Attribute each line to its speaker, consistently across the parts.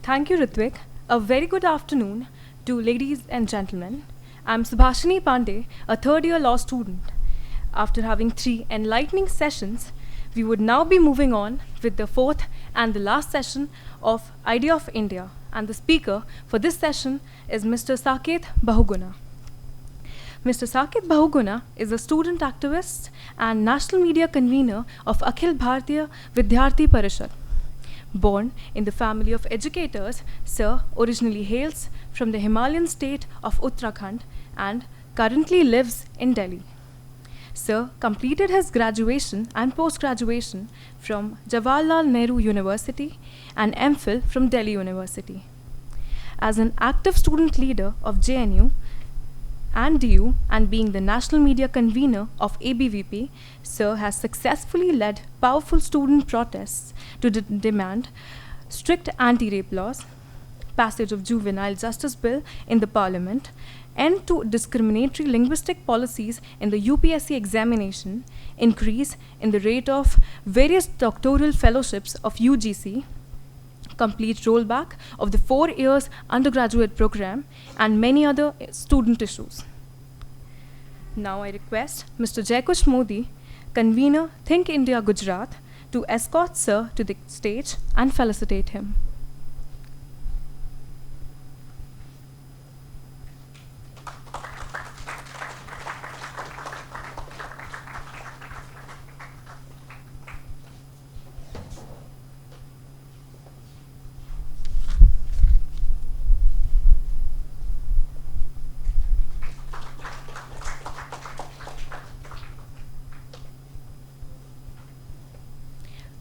Speaker 1: Thank you, Ritvik. A very good afternoon to ladies and gentlemen. I'm Subhashini Pandey, a third year law student. After having 3 enlightening sessions, we would now be moving on with the fourth and the last session of Idea of India. And the speaker for this session is Mr. Saket Bahuguna. Mr. Saket Bahuguna is a student activist and national media convener of Akhil Bharatiya Vidyarthi Parishad. Born in the family of educators, Sir originally hails from the Himalayan state of Uttarakhand and currently lives in Delhi. Sir completed his graduation and post-graduation from Jawaharlal Nehru University and MPhil from Delhi University. As an active student leader of JNU and DU and being the national media convener of ABVP, Sir has successfully led powerful student protests to demand strict anti-rape laws, passage of juvenile justice bill in the parliament, end to discriminatory linguistic policies in the UPSC examination, increase in the rate of various doctoral fellowships of UGC, complete rollback of the 4 years undergraduate program, and many other student issues. Now I request Mr. Jaykush Modi, convener Think India Gujarat, to escort Sir to the stage and felicitate him.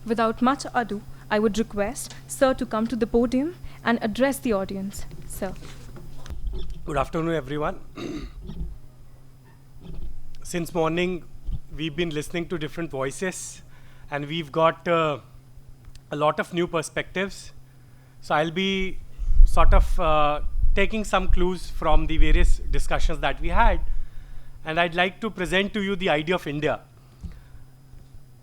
Speaker 1: Without much ado, I would request Sir to come to the podium and address the audience. Sir.
Speaker 2: Good afternoon, everyone. Since morning, we've been listening to different voices, and we've got a lot of new perspectives. So I'll be sort of taking some clues from the various discussions that we had, and I'd like to present to you the idea of India.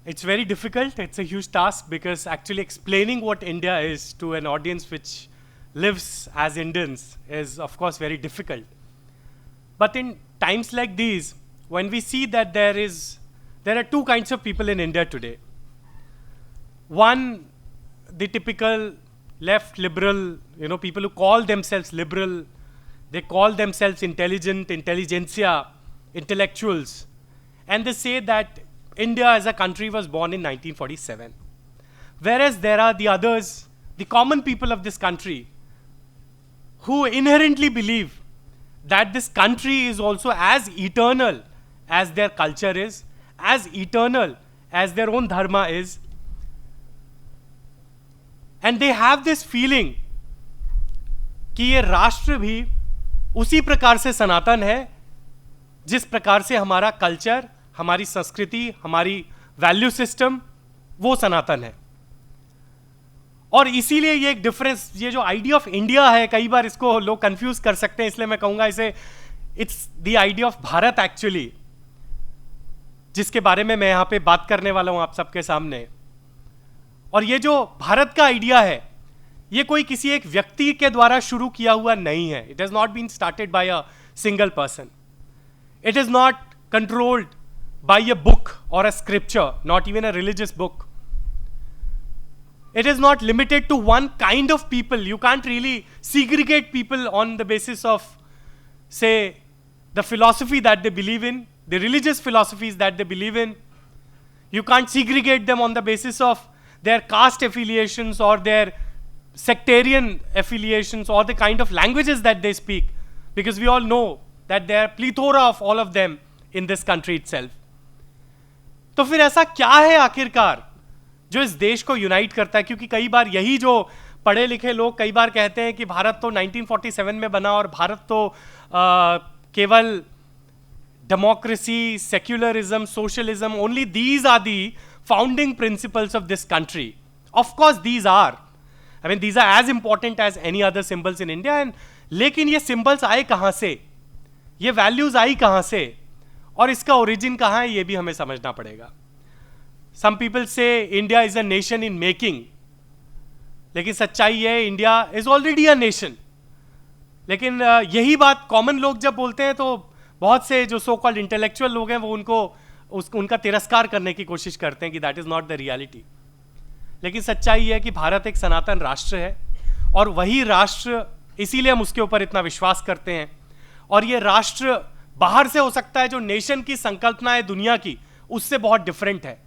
Speaker 2: It's very difficult. It's a huge task because actually explaining what India is to an audience which lives as Indians is, of course, very difficult. But in times like these, when we see that there are two kinds of people in India today. One, the typical left liberal, people who call themselves liberal, they call themselves intelligent, intelligentsia, intellectuals, and they say that India as a country was born in 1947. Whereas there are the others, the common people of this country, who inherently believe that this country is also as eternal as their culture is, as eternal as their own dharma is. And they have this feeling कि ये राष्ट्र भी उसी प्रकार से सनातन है जिस प्रकार से हमारा कल्चर, हमारी संस्कृति, हमारी वैल्यू सिस्टम वो सनातन है. और इसीलिए ये एक डिफरेंस, ये जो आइडिया ऑफ इंडिया है, कई बार इसको लोग कंफ्यूज कर सकते हैं, इसलिए मैं कहूंगा इसे it's the idea of Bharat actually, जिसके बारे में मैं यहां पे बात करने वाला हूं आप सबके सामने. और ये जो भारत का आइडिया है, ये कोई किसी एक व्यक्ति के द्वारा शुरू किया हुआ नहीं है. It has not been started by a single person. It is not controlled by a book or a scripture, not even a religious book. It is not limited to one kind of people. You can't really segregate people on the basis of, say, the philosophy that they believe in, the religious philosophies that they believe in. You can't segregate them on the basis of their caste affiliations or their sectarian affiliations or the kind of languages that they speak, because we all know that there are plethora of all of them in this country itself. तो फिर ऐसा क्या है आखिरकार जो इस देश को यूनाइट करता है? क्योंकि कई बार यही जो पढ़े लिखे लोग कई बार कहते हैं कि भारत तो 1947 में बना और भारत तो केवल democracy, secularism, socialism, only these are the founding principles of this country. Of course these are, I mean these are as important as any other symbols in India. And लेकिन ये सिंबल्स आए कहां से, ये वैल्यूज आई कहां से, और इसका ओरिजिन कहां है, ये भी हमें समझना पड़ेगा. Some people say India is a nation in making. लेकिन सच्चाई है India is already a nation. लेकिन यही बात कॉमन लोग जब बोलते हैं तो बहुत से जो सो कॉल्ड इंटेलेक्चुअल लोग हैं वो उनका तिरस्कार करने की कोशिश करते हैं कि that is not the reality. लेकिन सच्चाई है कि भारत एक सनातन राष्ट्र है और वही राष्ट्र, इसीलिए हम उसके ऊपर इतना विश्वास करते हैं। और ये राष्ट्र बाहर से हो सकता है, जो नेशन की संकल्पना है दुनिया की उससे बहुत डिफरेंट है।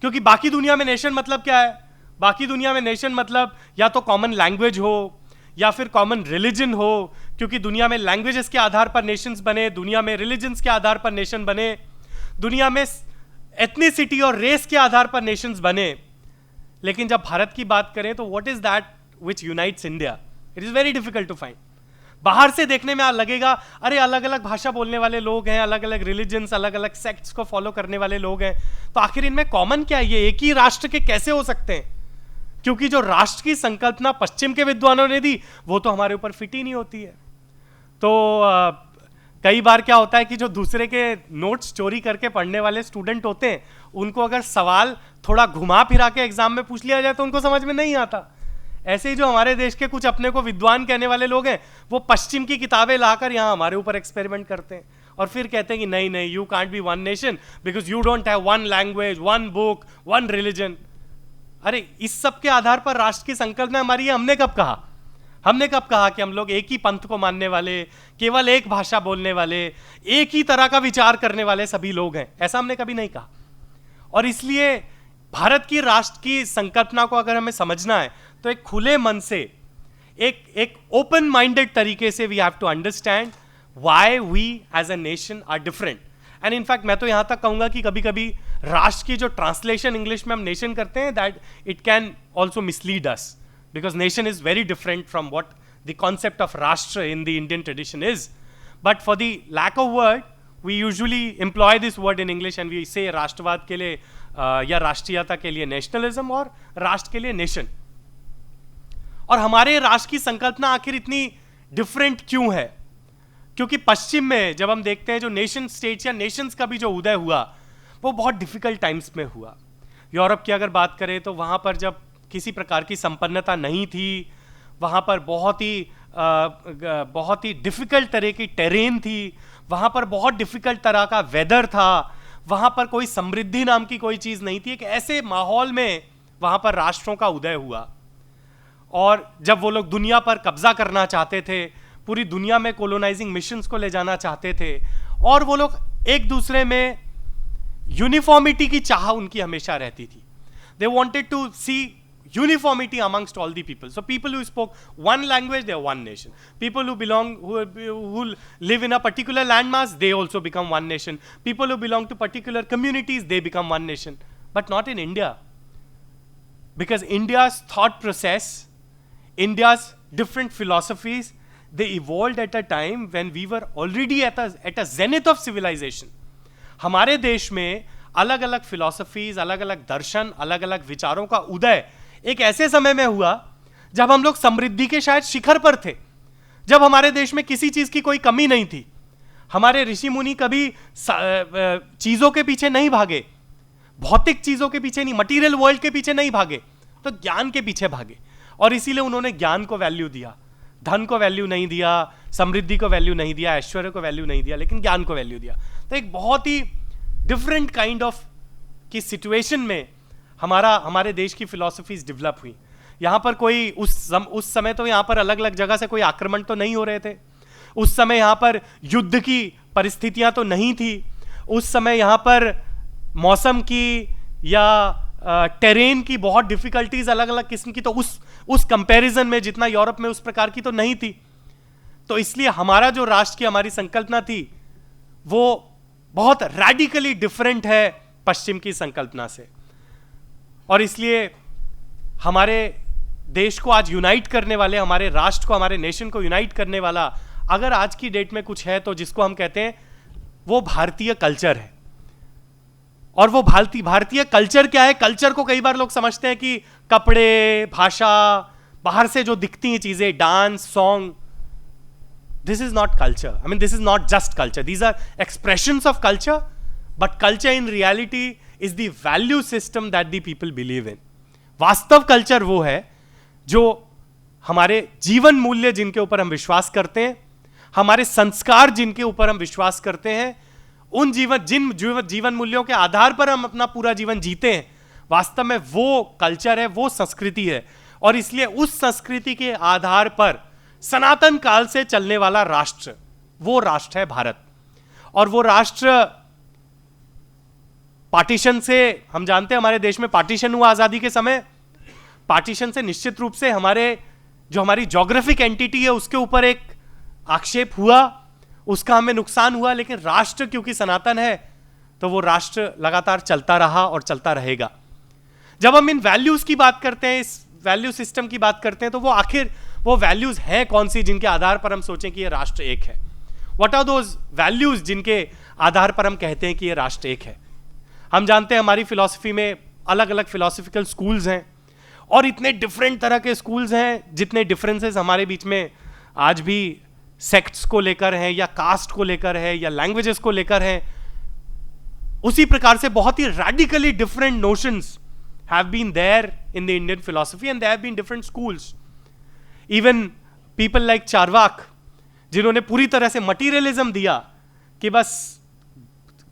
Speaker 2: क्योंकि बाकी दुनिया में नेशन मतलब क्या है? बाकी दुनिया में नेशन मतलब या तो कॉमन लैंग्वेज हो या फिर कॉमन रिलीजन हो, क्योंकि दुनिया में लैंग्वेजेस के आधार पर नेशंस बने, दुनिया में रिलीजन्स के आधार पर नेशन बने, दुनिया में एथनिसिटी और रेस के आधार पर नेशंस बने। लेकिन जब भारत की बात करें तो what is that which unites India? It is very difficult to find. बाहर से देखने में लगेगा अरे अलग अलग भाषा बोलने वाले लोग हैं, अलग अलग रिलीजन्स, अलग अलग सेक्ट्स को फॉलो करने वाले लोग हैं, तो आखिर इनमें कॉमन क्या है? ये एक ही राष्ट्र के कैसे हो सकते हैं? क्योंकि जो राष्ट्र की संकल्पना पश्चिम के विद्वानों ने दी वो तो हमारे ऊपर फिट ही नहीं होती है। तो कई बार क्या होता है कि जो दूसरे के नोट्स चोरी करके पढ़ने वाले स्टूडेंट होते हैं उनको अगर सवाल थोड़ा घुमा फिरा के एग्जाम में पूछ लिया जाए तो उनको समझ में नहीं आता। ऐसे ही जो हमारे देश के कुछ अपने को विद्वान कहने वाले लोग हैं वो पश्चिम की किताबें लाकर यहाँ हमारे ऊपर एक्सपेरिमेंट करते हैं और फिर कहते हैं कि नहीं नहीं, you can't be one nation because you don't have one language, one book, one religion. अरे इस सब के आधार पर राष्ट्र की संकल्पना हमारी है। हमने कब कहा? हमने कब कहा कि हम लोग एक ही पंथ को मानने वाले, केवल एक भाषा बोलने वाले, एक ही तरह का विचार करने वाले सभी लोग हैं? ऐसा हमने कभी नहीं कहा। और इसलिए भारत की राष्ट्र की संकल्पना को अगर हमें समझना है तो एक खुले मन से, एक ओपन माइंडेड तरीके से we have to understand why we as a nation are different. And in fact मैं तो यहां तक कहूंगा कि कभी कभी राष्ट्र की जो ट्रांसलेशन इंग्लिश में हम नेशन करते हैं that it can also mislead us, because nation is very different from what the concept of rashtra in the Indian tradition is. But for the lack of word, we usually employ this word in English and we say राष्ट्रवाद के लिए या राष्ट्रीयता के लिए nationalism और राष्ट्र के लिए नेशन। और हमारे राष्ट्र की संकल्पना आखिर इतनी डिफरेंट क्यों है? क्योंकि पश्चिम में जब हम देखते हैं जो नेशन स्टेट्स या नेशंस का भी जो उदय हुआ वो बहुत डिफिकल्ट टाइम्स में हुआ। यूरोप की अगर बात करें तो वहाँ पर जब किसी प्रकार की संपन्नता नहीं थी, वहाँ पर बहुत ही डिफिकल्ट तरह की टेरेन थी, वहाँ पर बहुत डिफिकल्ट तरह का वेदर था, वहाँ पर कोई समृद्धि नाम की कोई चीज़ नहीं थी। एक ऐसे माहौल में वहाँ पर राष्ट्रों का उदय हुआ और जब वो लोग दुनिया पर कब्जा करना चाहते थे, पूरी दुनिया में कोलोनाइजिंग मिशंस को ले जाना चाहते थे और वो लोग एक दूसरे में यूनिफॉर्मिटी की चाह उनकी हमेशा रहती थी। They wanted to see uniformity amongst all the people. So people who spoke one language, they are one nation. People who live in a particular landmass, they also become one nation. People who belong to particular communities, they become one nation. But not in India. Because India's thought process, India's different philosophies, they evolved at a time when we were already at a zenith of civilization. हमारे देश में अलग अलग philosophies, अलग अलग दर्शन, अलग अलग विचारों का उदय एक ऐसे समय में हुआ जब हम लोग समृद्धि के शायद शिखर पर थे, जब हमारे देश में किसी चीज की कोई कमी नहीं थी। हमारे ऋषि मुनि कभी चीजों के पीछे नहीं भागे, भौतिक चीजों के पीछे नहीं, मटेरियल वर्ल्ड के पीछे नहीं भागे, तो ज्ञान के पीछे भागे। और इसीलिए उन्होंने ज्ञान को वैल्यू दिया, धन को वैल्यू नहीं दिया, समृद्धि को वैल्यू नहीं दिया, ऐश्वर्य को वैल्यू नहीं दिया, लेकिन ज्ञान को वैल्यू दिया। तो एक बहुत ही डिफरेंट काइंड ऑफ की सिचुएशन में हमारे देश की फिलॉसफीज डेवलप हुई। यहाँ पर कोई उस समय तो यहाँ पर अलग अलग जगह से कोई आक्रमण तो नहीं हो रहे थे, उस समय यहाँ पर युद्ध की परिस्थितियाँ तो नहीं थी, उस समय यहाँ पर मौसम की या टेरेन की बहुत डिफिकल्टीज अलग अलग किस्म की तो उस कंपैरिजन में जितना यूरोप में उस प्रकार की तो नहीं थी। तो इसलिए हमारा जो राष्ट्र की हमारी संकल्पना थी वो बहुत रैडिकली डिफरेंट है पश्चिम की संकल्पना से। और इसलिए हमारे देश को आज यूनाइट करने वाले, हमारे राष्ट्र को, हमारे नेशन को यूनाइट करने वाला अगर आज की डेट में कुछ है तो जिसको हम कहते हैं वो भारतीय कल्चर है। और वो भारतीय कल्चर क्या है? कल्चर को कई बार लोग समझते हैं कि कपड़े, भाषा, बाहर से जो दिखती हैं चीजें, dance, song. This is not culture. I mean this is not just culture, these are expressions of culture, but culture in reality is the value system that the people believe in. वास्तव culture वो है जो हमारे जीवन मूल्य जिनके ऊपर हम विश्वास करते हैं, हमारे संस्कार जिनके ऊपर हम विश्वास करते हैं, उन जीवन मूल्यों के आधार पर हम अपना पूरा जीवन जीते हैं, वास्तव में वो कल्चर है, वो संस्कृति है। और इसलिए उस संस्कृति के आधार पर सनातन काल से चलने वाला राष्ट्र, वो राष्ट्र है भारत। और वो राष्ट्र पार्टीशन से, हम जानते हैं हमारे देश में पार्टीशन हुआ आजादी के समय, पार्टीशन से निश्चित रूप से हमारी ज्योग्राफिक एंटिटी है उसके ऊपर एक आक्षेप हुआ, उसका हमें नुकसान हुआ। लेकिन राष्ट्र क्योंकि सनातन है तो वो राष्ट्र लगातार चलता रहा और चलता रहेगा। जब हम इन वैल्यूज की बात करते हैं, इस वैल्यू सिस्टम की बात करते हैं, तो वो आखिर वो वैल्यूज हैं कौन सी जिनके आधार पर हम सोचें कि ये राष्ट्र एक है? व्हाट आर दोज वैल्यूज जिनके आधार पर हम कहते हैं कि ये राष्ट्र एक है? हम जानते हैं हमारी फिलॉसफी में अलग अलग फिलोसफिकल स्कूल्स हैं और इतने डिफरेंट तरह के स्कूल्स हैं, जितने डिफरेंसेस हमारे बीच में आज भी सेक्ट्स को लेकर हैं या कास्ट को लेकर है या लैंग्वेजेस को लेकर है, उसी प्रकार से बहुत ही radically different notions have been there in the Indian philosophy and there have been different schools. Even people like Charvaka, जिन्होंने पूरी तरह से मटीरियलिज्म दिया कि बस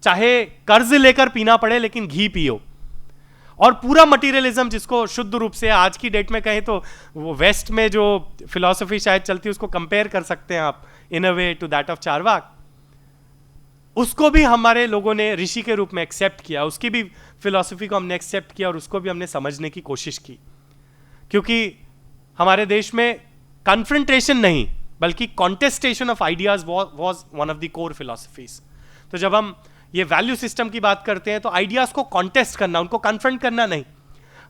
Speaker 2: चाहे कर्ज लेकर पीना पड़े लेकिन घी पियो, और पूरा मटीरियलिज्म जिसको शुद्ध रूप से आज की डेट में कहें तो वो वेस्ट में जो फिलॉसफी शायद चलती है उसको कंपेयर कर सकते हैं आप in a way to that of Charvak, उसको भी हमारे लोगों ने ऋषि के रूप में एक्सेप्ट किया, उसकी भी फिलॉसफी को हमने एक्सेप्ट किया और उसको भी हमने समझने की कोशिश की। क्योंकि हमारे देश में कन्फ्रंटेशन नहीं बल्कि contestation of ideas was one of the core philosophies. तो जब हम ये वैल्यू सिस्टम की बात करते हैं तो आइडियाज को कॉन्टेस्ट करना, उनको कन्फ्रंट करना नहीं।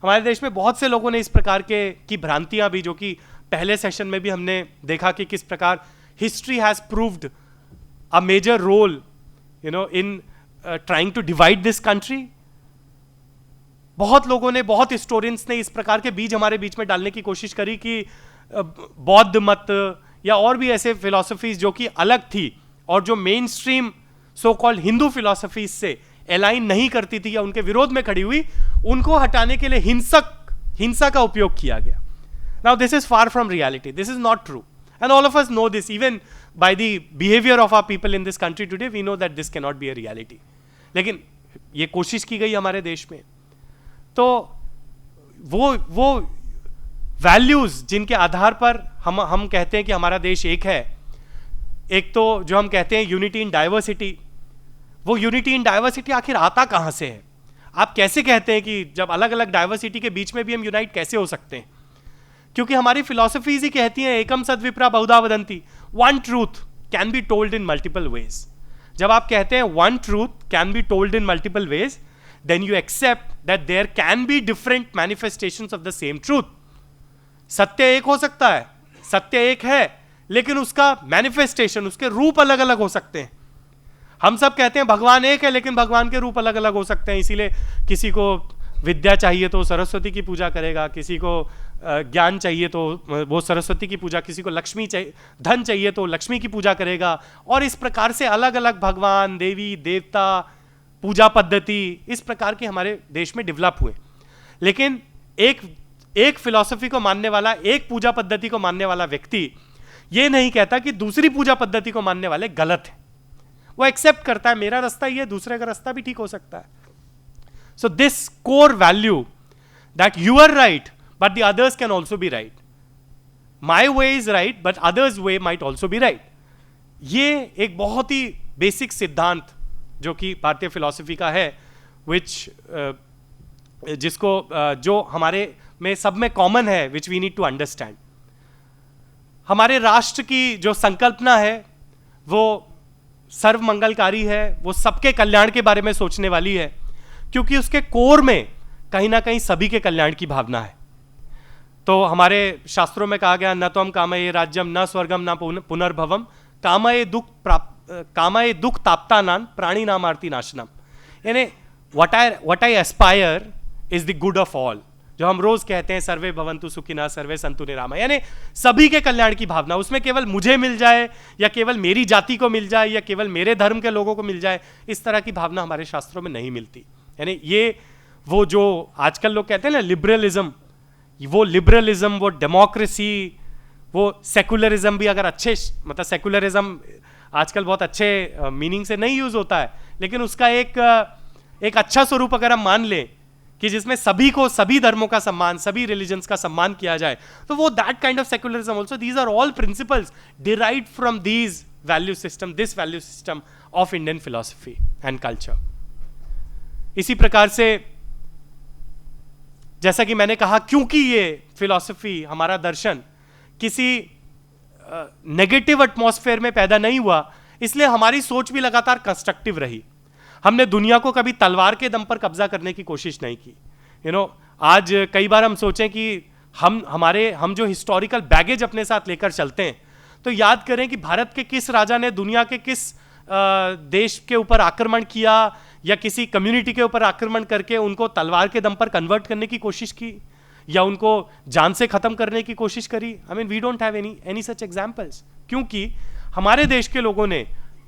Speaker 2: हमारे देश में बहुत से लोगों ने इस प्रकार की भ्रांतियां भी, जो कि पहले सेशन में भी हमने देखा कि किस प्रकार history has proved a major role in trying to divide this country. बहुत लोगों ने, बहुत हिस्टोरियंस ने इस प्रकार के बीज हमारे बीच में डालने की कोशिश करी कि बौद्ध मत या और भी ऐसे फिलॉसफीज जो कि अलग थी और जो main stream so called Hindu philosophies से अलाइन नहीं करती थी या उनके विरोध में खड़ी हुई, उनको हटाने के लिए हिंसा का उपयोग किया गया। Now this is far from reality. This is not true. And all of us know this. Even by the behavior of our people in this country today, we know that this cannot be a reality. लेकिन ये कोशिश की गई हमारे देश में। तो वो वैल्यूज जिनके आधार पर हम कहते हैं कि हमारा देश एक है, एक तो जो हम कहते हैं यूनिटी इन डाइवर्सिटी, वो यूनिटी इन डाइवर्सिटी आखिर आता कहाँ से है? आप कैसे कहते हैं कि जब अलग अलग डाइवर्सिटी के बीच में भी हम यूनाइट कैसे हो सकते हैं? क्योंकि हमारी फिलॉसफीज ही कहती हैं एकम सद्विप्रा बहुधा वदंती, one truth can be told in multiple ways. जब आप कहते हैं one truth can be told in multiple ways, then you accept that there can be different manifestations of the same truth. सत्य एक हो सकता है, सत्य एक है, लेकिन उसका मैनिफेस्टेशन, उसके रूप अलग अलग हो सकते हैं। हम सब कहते हैं भगवान एक है, लेकिन भगवान के रूप अलग अलग हो सकते हैं। इसीलिए किसी को विद्या चाहिए तो सरस्वती की पूजा करेगा, किसी को ज्ञान चाहिए तो वो सरस्वती की पूजा, किसी को लक्ष्मी चाहिए, धन चाहिए तो लक्ष्मी की पूजा करेगा। और इस प्रकार से अलग अलग भगवान, देवी, देवता, पूजा पद्धति इस प्रकार के हमारे देश में डेवलप हुए। लेकिन एक फिलॉसफी को मानने वाला, एक पूजा पद्धति को मानने वाला व्यक्ति ये नहीं कहता कि दूसरी पूजा पद्धति को मानने वाले गलत है। वो एक्सेप्ट करता है मेरा रास्ता ये, दूसरे का रास्ता भी ठीक हो सकता है। So this core value that you are right, but the others can also be right. My way is right, but others' way might also be right. ये एक बहुत ही बेसिक सिद्धांत जो कि भारतीय फिलॉसफी का है, जो हमारे में सब में कॉमन है, which we need to understand. हमारे राष्ट्र की जो संकल्पना है वो सर्व मंगलकारी है, वो सबके कल्याण के बारे में सोचने वाली है, क्योंकि उसके कोर में कहीं ना कहीं सभी के कल्याण की भावना है। तो हमारे शास्त्रों में कहा गया, न तो हम कामये राज्यम न स्वर्गम न पुनर्भवम कामये दुख ताप्तानान प्राणी नाम आरती नाशनम। यानी what I Aspire is the good of all, जो हम रोज कहते हैं सर्वे भवन्तु सुखिनः सर्वे सन्तु निरामः, यानी सभी के कल्याण की भावना। उसमें केवल मुझे मिल जाए या केवल मेरी जाति को मिल जाए या केवल मेरे धर्म के लोगों को मिल जाए, इस तरह की भावना हमारे शास्त्रों में नहीं मिलती। यानी ये वो जो आजकल लोग कहते हैं ना लिबरलिज्म, वो लिबरलिज्म, वो डेमोक्रेसी, वो सेकुलरिज्म भी अगर अच्छे, मतलब सेकुलरिज्म आजकल बहुत अच्छे मीनिंग से नहीं यूज होता है, लेकिन उसका एक अच्छा स्वरूप अगर हम मान लें कि जिसमें सभी को, सभी धर्मों का सम्मान, सभी रिलीजन्स का सम्मान किया जाए, तो वो that kind of secularism also, these are all principles derived from these value system, this value system of Indian philosophy and culture. इसी प्रकार से जैसा कि मैंने कहा, क्योंकि ये फिलॉसफी, हमारा दर्शन किसी नेगेटिव एटमॉस्फेयर में पैदा नहीं हुआ, इसलिए हमारी सोच भी लगातार कंस्ट्रक्टिव रही. हमने दुनिया को कभी तलवार के दम पर कब्जा करने की कोशिश नहीं की. आज कई बार हम सोचें कि हम जो हिस्टोरिकल बैगेज अपने साथ लेकर चलते हैं, तो याद करें कि भारत के किस राजा ने दुनिया के किस देश के ऊपर आक्रमण किया, या किसी कम्युनिटी के ऊपर आक्रमण करके उनको तलवार के दम पर कन्वर्ट करने की कोशिश की, या उनको जान से खत्म करने की कोशिश करी. I mean we don't have any such examples, क्योंकि हमारे देश के लोगों ने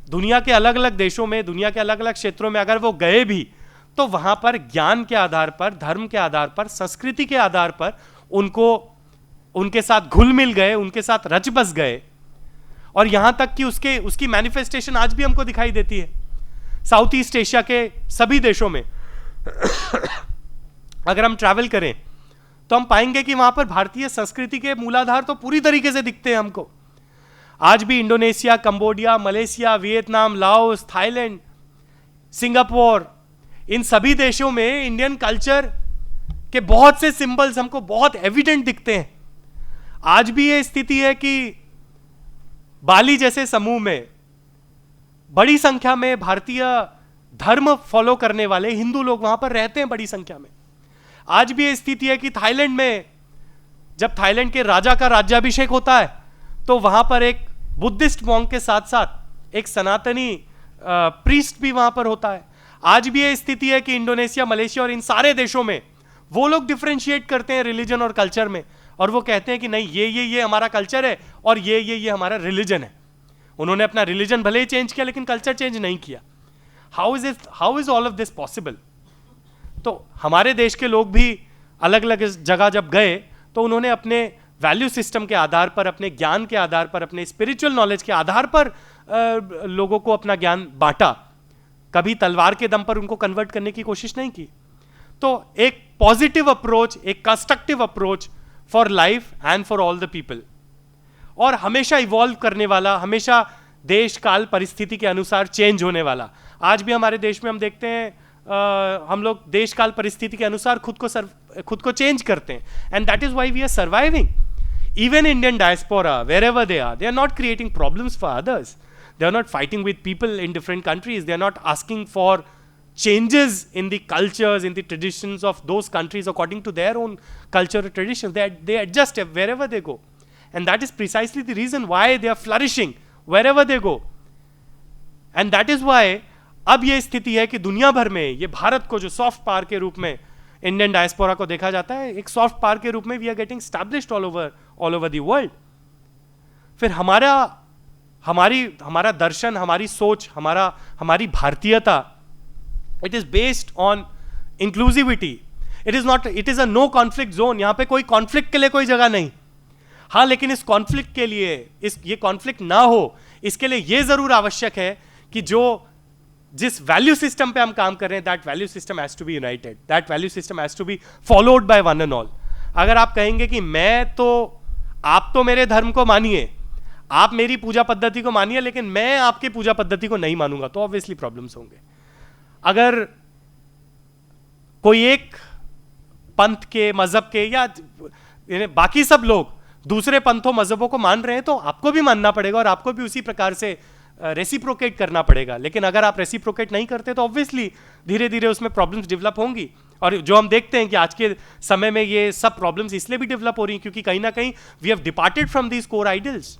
Speaker 2: दुनिया के अलग अलग देशों में, दुनिया के अलग अलग क्षेत्रों में अगर वो गए भी, तो वहां पर ज्ञान के आधार पर, धर्म के आधार पर, संस्कृति के आधार पर उनके साथ घुल मिल गए, उनके साथ रच बस गए. और यहां तक कि उसकी मैनिफेस्टेशन आज भी हमको दिखाई देती है. साउथ ईस्ट एशिया के सभी देशों में अगर हम ट्रैवल करें, तो हम पाएंगे कि वहां पर भारतीय संस्कृति के मूलाधार तो पूरी तरीके से दिखते हैं हमको. आज भी Indonesia, Cambodia, Malaysia, Vietnam, Laos, Thailand, Singapore, इन सभी देशों में इंडियन कल्चर के बहुत से सिंबल्स हमको बहुत एविडेंट दिखते हैं. आज भी ये स्थिति है कि बाली जैसे समूह में बड़ी संख्या में भारतीय धर्म फॉलो करने वाले हिंदू लोग वहां पर रहते हैं बड़ी संख्या में. आज भी ये स्थिति है कि थाईलैंड में जब थाईलैंड के राजा का राज्याभिषेक होता है, तो वहां पर एक बुद्धिस्ट मॉन्क के साथ साथ एक सनातनी प्रीस्ट भी वहां पर होता है. आज भी ये स्थिति है कि इंडोनेशिया, मलेशिया और इन सारे देशों में वो लोग डिफरेंशिएट करते हैं रिलीजन और कल्चर में, और वो कहते हैं कि नहीं, ये हमारा कल्चर है और ये हमारा रिलीजन है. उन्होंने अपना रिलीजन भले ही चेंज किया, लेकिन कल्चर चेंज नहीं किया. How is all of this possible? तो हमारे देश के लोग भी अलग अलग जगह जब गए, तो उन्होंने अपने वैल्यू सिस्टम के आधार पर, अपने ज्ञान के आधार पर, अपने स्पिरिचुअल नॉलेज के आधार पर लोगों को अपना ज्ञान बांटा. कभी तलवार के दम पर उनको कन्वर्ट करने की कोशिश नहीं की. तो एक पॉजिटिव अप्रोच, एक constructive approach for life and for all the people, और हमेशा इवॉल्व करने वाला, हमेशा देश काल परिस्थिति के अनुसार चेंज होने वाला. आज भी हमारे देश में हम देखते हैं हम लोग देश काल परिस्थिति के अनुसार खुद को चेंज करते हैं. And that is why we are surviving. Even Indian diaspora, wherever they are not creating problems for others. They are not fighting with people in different countries. They are not asking for changes in the cultures, in the traditions of those countries according to their own culture or traditions. They adjust wherever they go. And that is precisely the reason why they are flourishing wherever they go. And that is why अब ये स्थिति है कि दुनिया भर में ये भारत को जो सॉफ्ट पावर के रूप में इंडियन डायस्पोरा को देखा जाता है, एक सॉफ्ट पावर के रूप में we are getting established all over the world. फिर हमारा दर्शन, हमारी सोच, हमारी भारतीयता, it is based on inclusivity. It is a no conflict zone. यहां पे कोई कॉन्फ्लिक्ट के लिए कोई जगह नहीं. हाँ, लेकिन इस कॉन्फ्लिक्ट के लिए, ये कॉन्फ्लिक्ट ना हो, इसके लिए ये जरूर आवश्यक है कि जिस वैल्यू सिस्टम पे हम काम कर रहे हैं, that value system has to be united, that value system has to be followed by one and all. अगर आप कहेंगे कि आप तो मेरे धर्म को मानिए, आप मेरी पूजा पद्धति को मानिए, लेकिन मैं आपकी पूजा पद्धति को नहीं मानूंगा, तो ऑब्वियसली प्रॉब्लम्स होंगे. अगर कोई एक पंथ के, मजहब के, या बाकी सब लोग दूसरे पंथों मजहबों को मान रहे हैं, तो आपको भी मानना पड़ेगा और आपको भी उसी प्रकार से रेसिप्रोकेट करना पड़ेगा. लेकिन अगर आप रेसिप्रोकेट नहीं करते, तो ऑब्वियसली धीरे धीरे उसमें प्रॉब्लम्स डेवलप होंगी. और जो हम देखते हैं कि आज के समय में ये सब प्रॉब्लम्स इसलिए भी डेवलप हो रही हैं क्योंकि कहीं ना कहीं we have departed from these core ideals.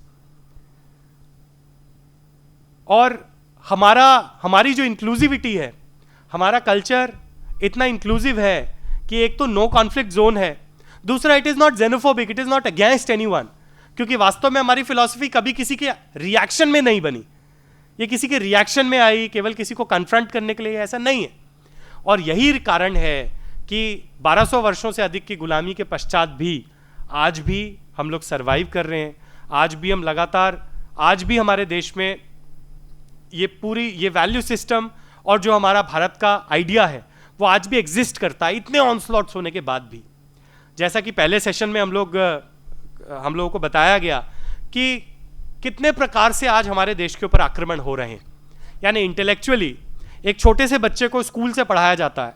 Speaker 2: और हमारी जो इंक्लूसिविटी है, हमारा कल्चर इतना इंक्लूसिव है कि एक तो नो कॉन्फ्लिक्ट जोन है, दूसरा it is not xenophobic, it is not against anyone. क्योंकि वास्तव में हमारी फिलॉसफी कभी किसी के रिएक्शन में नहीं बनी. ये किसी के रिएक्शन में आई केवल किसी को कन्फ्रंट करने के लिए, ऐसा नहीं है. और यही कारण है कि 1200 वर्षों से अधिक की गुलामी के पश्चात भी आज भी हम लोग सरवाइव कर रहे हैं, आज भी हम लगातार, आज भी हमारे देश में ये वैल्यू सिस्टम और जो हमारा भारत का आइडिया है वो आज भी एग्जिस्ट करता है, इतने ऑनस्लॉट्स होने के बाद भी। जैसा कि पहले सेशन में हम लोगों को बताया गया कि कितने प्रकार से आज हमारे देश के ऊपर आक्रमण हो रहे हैं। यानी इंटेलेक्चुअली एक छोटे से बच्चे को स्कूल से पढ़ाया जाता है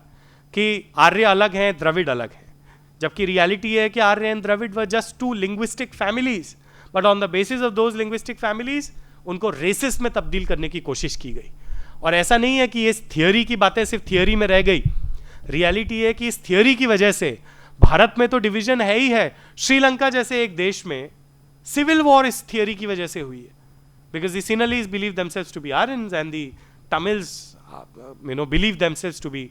Speaker 2: कि आर्य अलग हैं, द्रविड़ अलग हैं, जबकि रियलिटी है कि Arya and Dravid were just two linguistic families, but on the basis of those linguistic families उनको रेसिस में तब्दील करने की कोशिश की गई। और ऐसा नहीं है कि ये थियोरी की बातें सिर्फ थियोरी में रह गई, रियलिटी है कि इस थियोरी की वजह से भारत में तो डिवीजन है ही है। श्रीलंका जैसे एक देश में सिविल वॉर इस थियोरी की वजह से हुई है, because the Sinhalese believe themselves to be Aryans and the Tamils believe themselves to be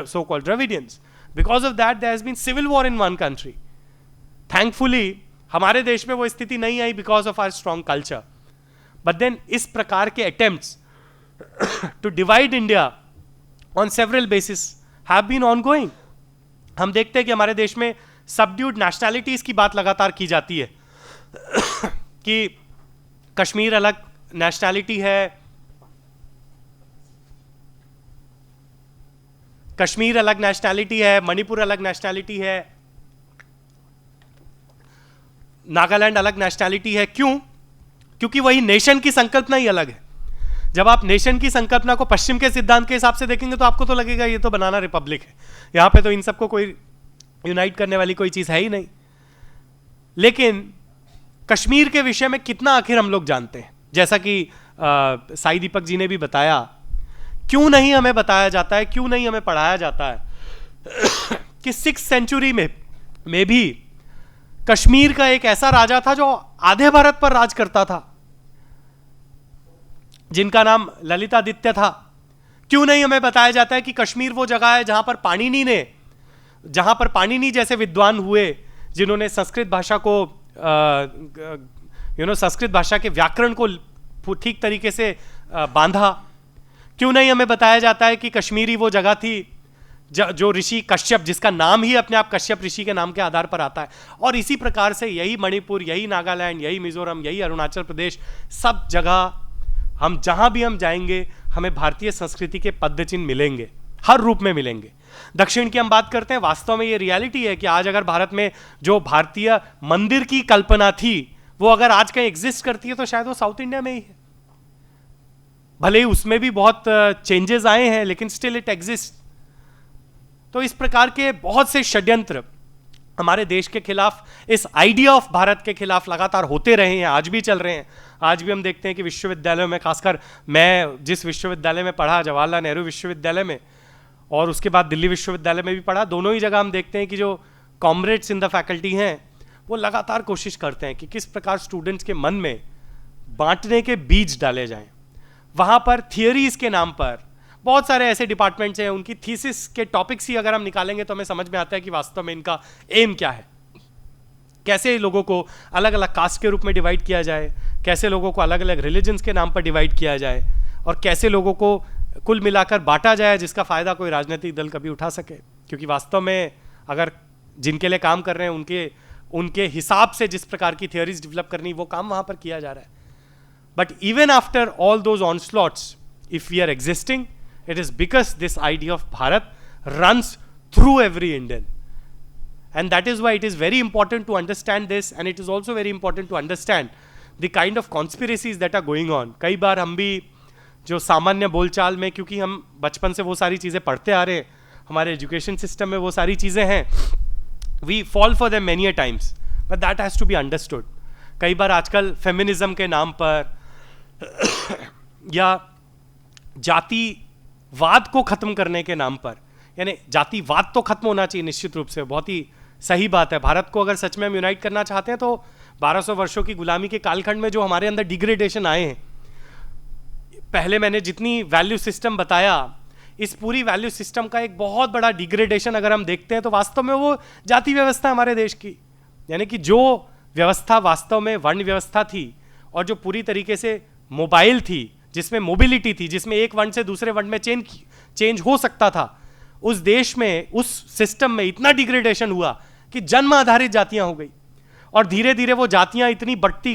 Speaker 2: so called Dravidians. Because of that there has been civil war in one country. Thankfully हमारे देश में वो स्थिति नहीं आई because of our strong culture. But then इस प्रकार के attempts to divide India on several bases have been ongoing. हम देखते हैं कि हमारे देश में subdued nationalities की बात लगातार की जाती है कि कश्मीर अलग नेशनैलिटी है, कश्मीर अलग नेशनैलिटी है, मणिपुर अलग नेशनैलिटी है, नागालैंड अलग नेशनैलिटी है। क्यों? क्योंकि वही नेशन की संकल्पना ही अलग है। जब आप नेशन की संकल्पना को पश्चिम के सिद्धांत के हिसाब से देखेंगे तो आपको तो लगेगा ये तो बनाना रिपब्लिक है, यहां पे तो इन सबको कोई यूनाइट करने वाली कोई चीज है ही नहीं। लेकिन कश्मीर के विषय में कितना आखिर हम लोग जानते हैं? जैसा कि साई दीपक जी ने भी बताया, क्यों नहीं हमें बताया जाता है, क्यों नहीं हमें पढ़ाया जाता है कि 6th सेंचुरी में भी कश्मीर का एक ऐसा राजा था जो आधे भारत पर राज करता था, जिनका नाम ललितादित्य था। क्यों नहीं हमें बताया जाता है कि कश्मीर वो जगह है जहां पर पाणिनि जैसे विद्वान हुए, जिन्होंने संस्कृत भाषा को संस्कृत भाषा के व्याकरण को ठीक तरीके से बांधा। क्यों नहीं हमें बताया जाता है कि कश्मीरी वो जगह थी जो ऋषि कश्यप, जिसका नाम ही अपने आप कश्यप ऋषि के नाम के आधार पर आता है। और इसी प्रकार से यही मणिपुर, यही नागालैंड, यही मिजोरम, यही अरुणाचल प्रदेश, सब जगह हम जहां भी हम जाएंगे हमें भारतीय संस्कृति के पद चिन्ह मिलेंगे, हर रूप में मिलेंगे। दक्षिण की हम बात करते हैं, वास्तव में ये रियलिटी है कि आज अगर भारत में जो भारतीय मंदिर की कल्पना थी वो अगर आज कहीं एग्जिस्ट करती है तो शायद वो साउथ इंडिया में ही है। भले ही उसमें भी बहुत चेंजेस आए हैं, लेकिन स्टिल इट एग्जिस्ट। तो इस प्रकार के बहुत से षड्यंत्र हमारे देश के खिलाफ, इस आइडिया ऑफ भारत के खिलाफ लगातार होते रहे हैं, आज भी चल रहे हैं। आज भी हम देखते हैं कि विश्वविद्यालयों में, खासकर मैं जिस विश्वविद्यालय में पढ़ा, जवाहरलाल नेहरू विश्वविद्यालय में, और उसके बाद दिल्ली विश्वविद्यालय में भी पढ़ा, दोनों ही जगह हम देखते हैं कि जो कॉमरेड्स इन द फैकल्टी हैं वो लगातार कोशिश करते हैं कि किस प्रकार स्टूडेंट्स के मन में बांटने के बीज डाले जाएं। वहाँ पर थियरीज के नाम पर बहुत सारे ऐसे डिपार्टमेंट्स हैं, उनकी थीसिस के टॉपिक्स ही अगर हम निकालेंगे तो हमें समझ में आता है कि वास्तव में इनका एम क्या है। कैसे लोगों को अलग अलग कास्ट के रूप में डिवाइड किया जाए, कैसे लोगों को अलग अलग रिलीजन्स के नाम पर डिवाइड किया जाए, और कैसे लोगों को कुल मिलाकर बांटा जाए जिसका फ़ायदा कोई राजनीतिक दल कभी उठा सके। क्योंकि वास्तव में अगर जिनके लिए काम कर रहे हैं उनके हिसाब से जिस प्रकार की थियरीज डेवलप करनी, वो काम वहाँ पर किया जा रहा है। But even after all those onslaughts, if we are existing, it is because this idea of Bharat runs through every Indian. And that is why it is very important to understand this, and it is also very important to understand the kind of conspiracies that are going on. कई बार हम भी जो सामान्य बोलचाल में, क्योंकि हम बचपन से वो सारी चीज़ें पढ़ते आ रहे हैं, हमारे एजुकेशन सिस्टम में वो सारी चीज़ें हैं, we fall for them many a times, but that has to be understood. कई बार आजकल फेमिनिज्म के नाम पर या जातिवाद को खत्म करने के नाम पर, यानी जातिवाद तो खत्म होना चाहिए निश्चित रूप से, बहुत ही सही बात है। भारत को अगर सच में हम यूनाइट करना चाहते हैं तो 1200 वर्षों की गुलामी के कालखंड में जो हमारे अंदर डिग्रेडेशन आए हैं, पहले मैंने जितनी वैल्यू सिस्टम बताया, इस पूरी वैल्यू सिस्टम का एक बहुत बड़ा डिग्रेडेशन अगर हम देखते हैं तो वास्तव में वो जाति व्यवस्था हमारे देश की, यानी कि जो व्यवस्था वास्तव में वर्ण व्यवस्था थी और जो पूरी तरीके से मोबाइल थी, जिसमें मोबिलिटी थी, जिसमें एक वर्ण से दूसरे वर्ण में चेंज हो सकता था, उस देश में, उस सिस्टम में इतना डिग्रेडेशन हुआ कि जन्म आधारित जातियां हो गई। और धीरे धीरे वो जातियां इतनी बढ़ती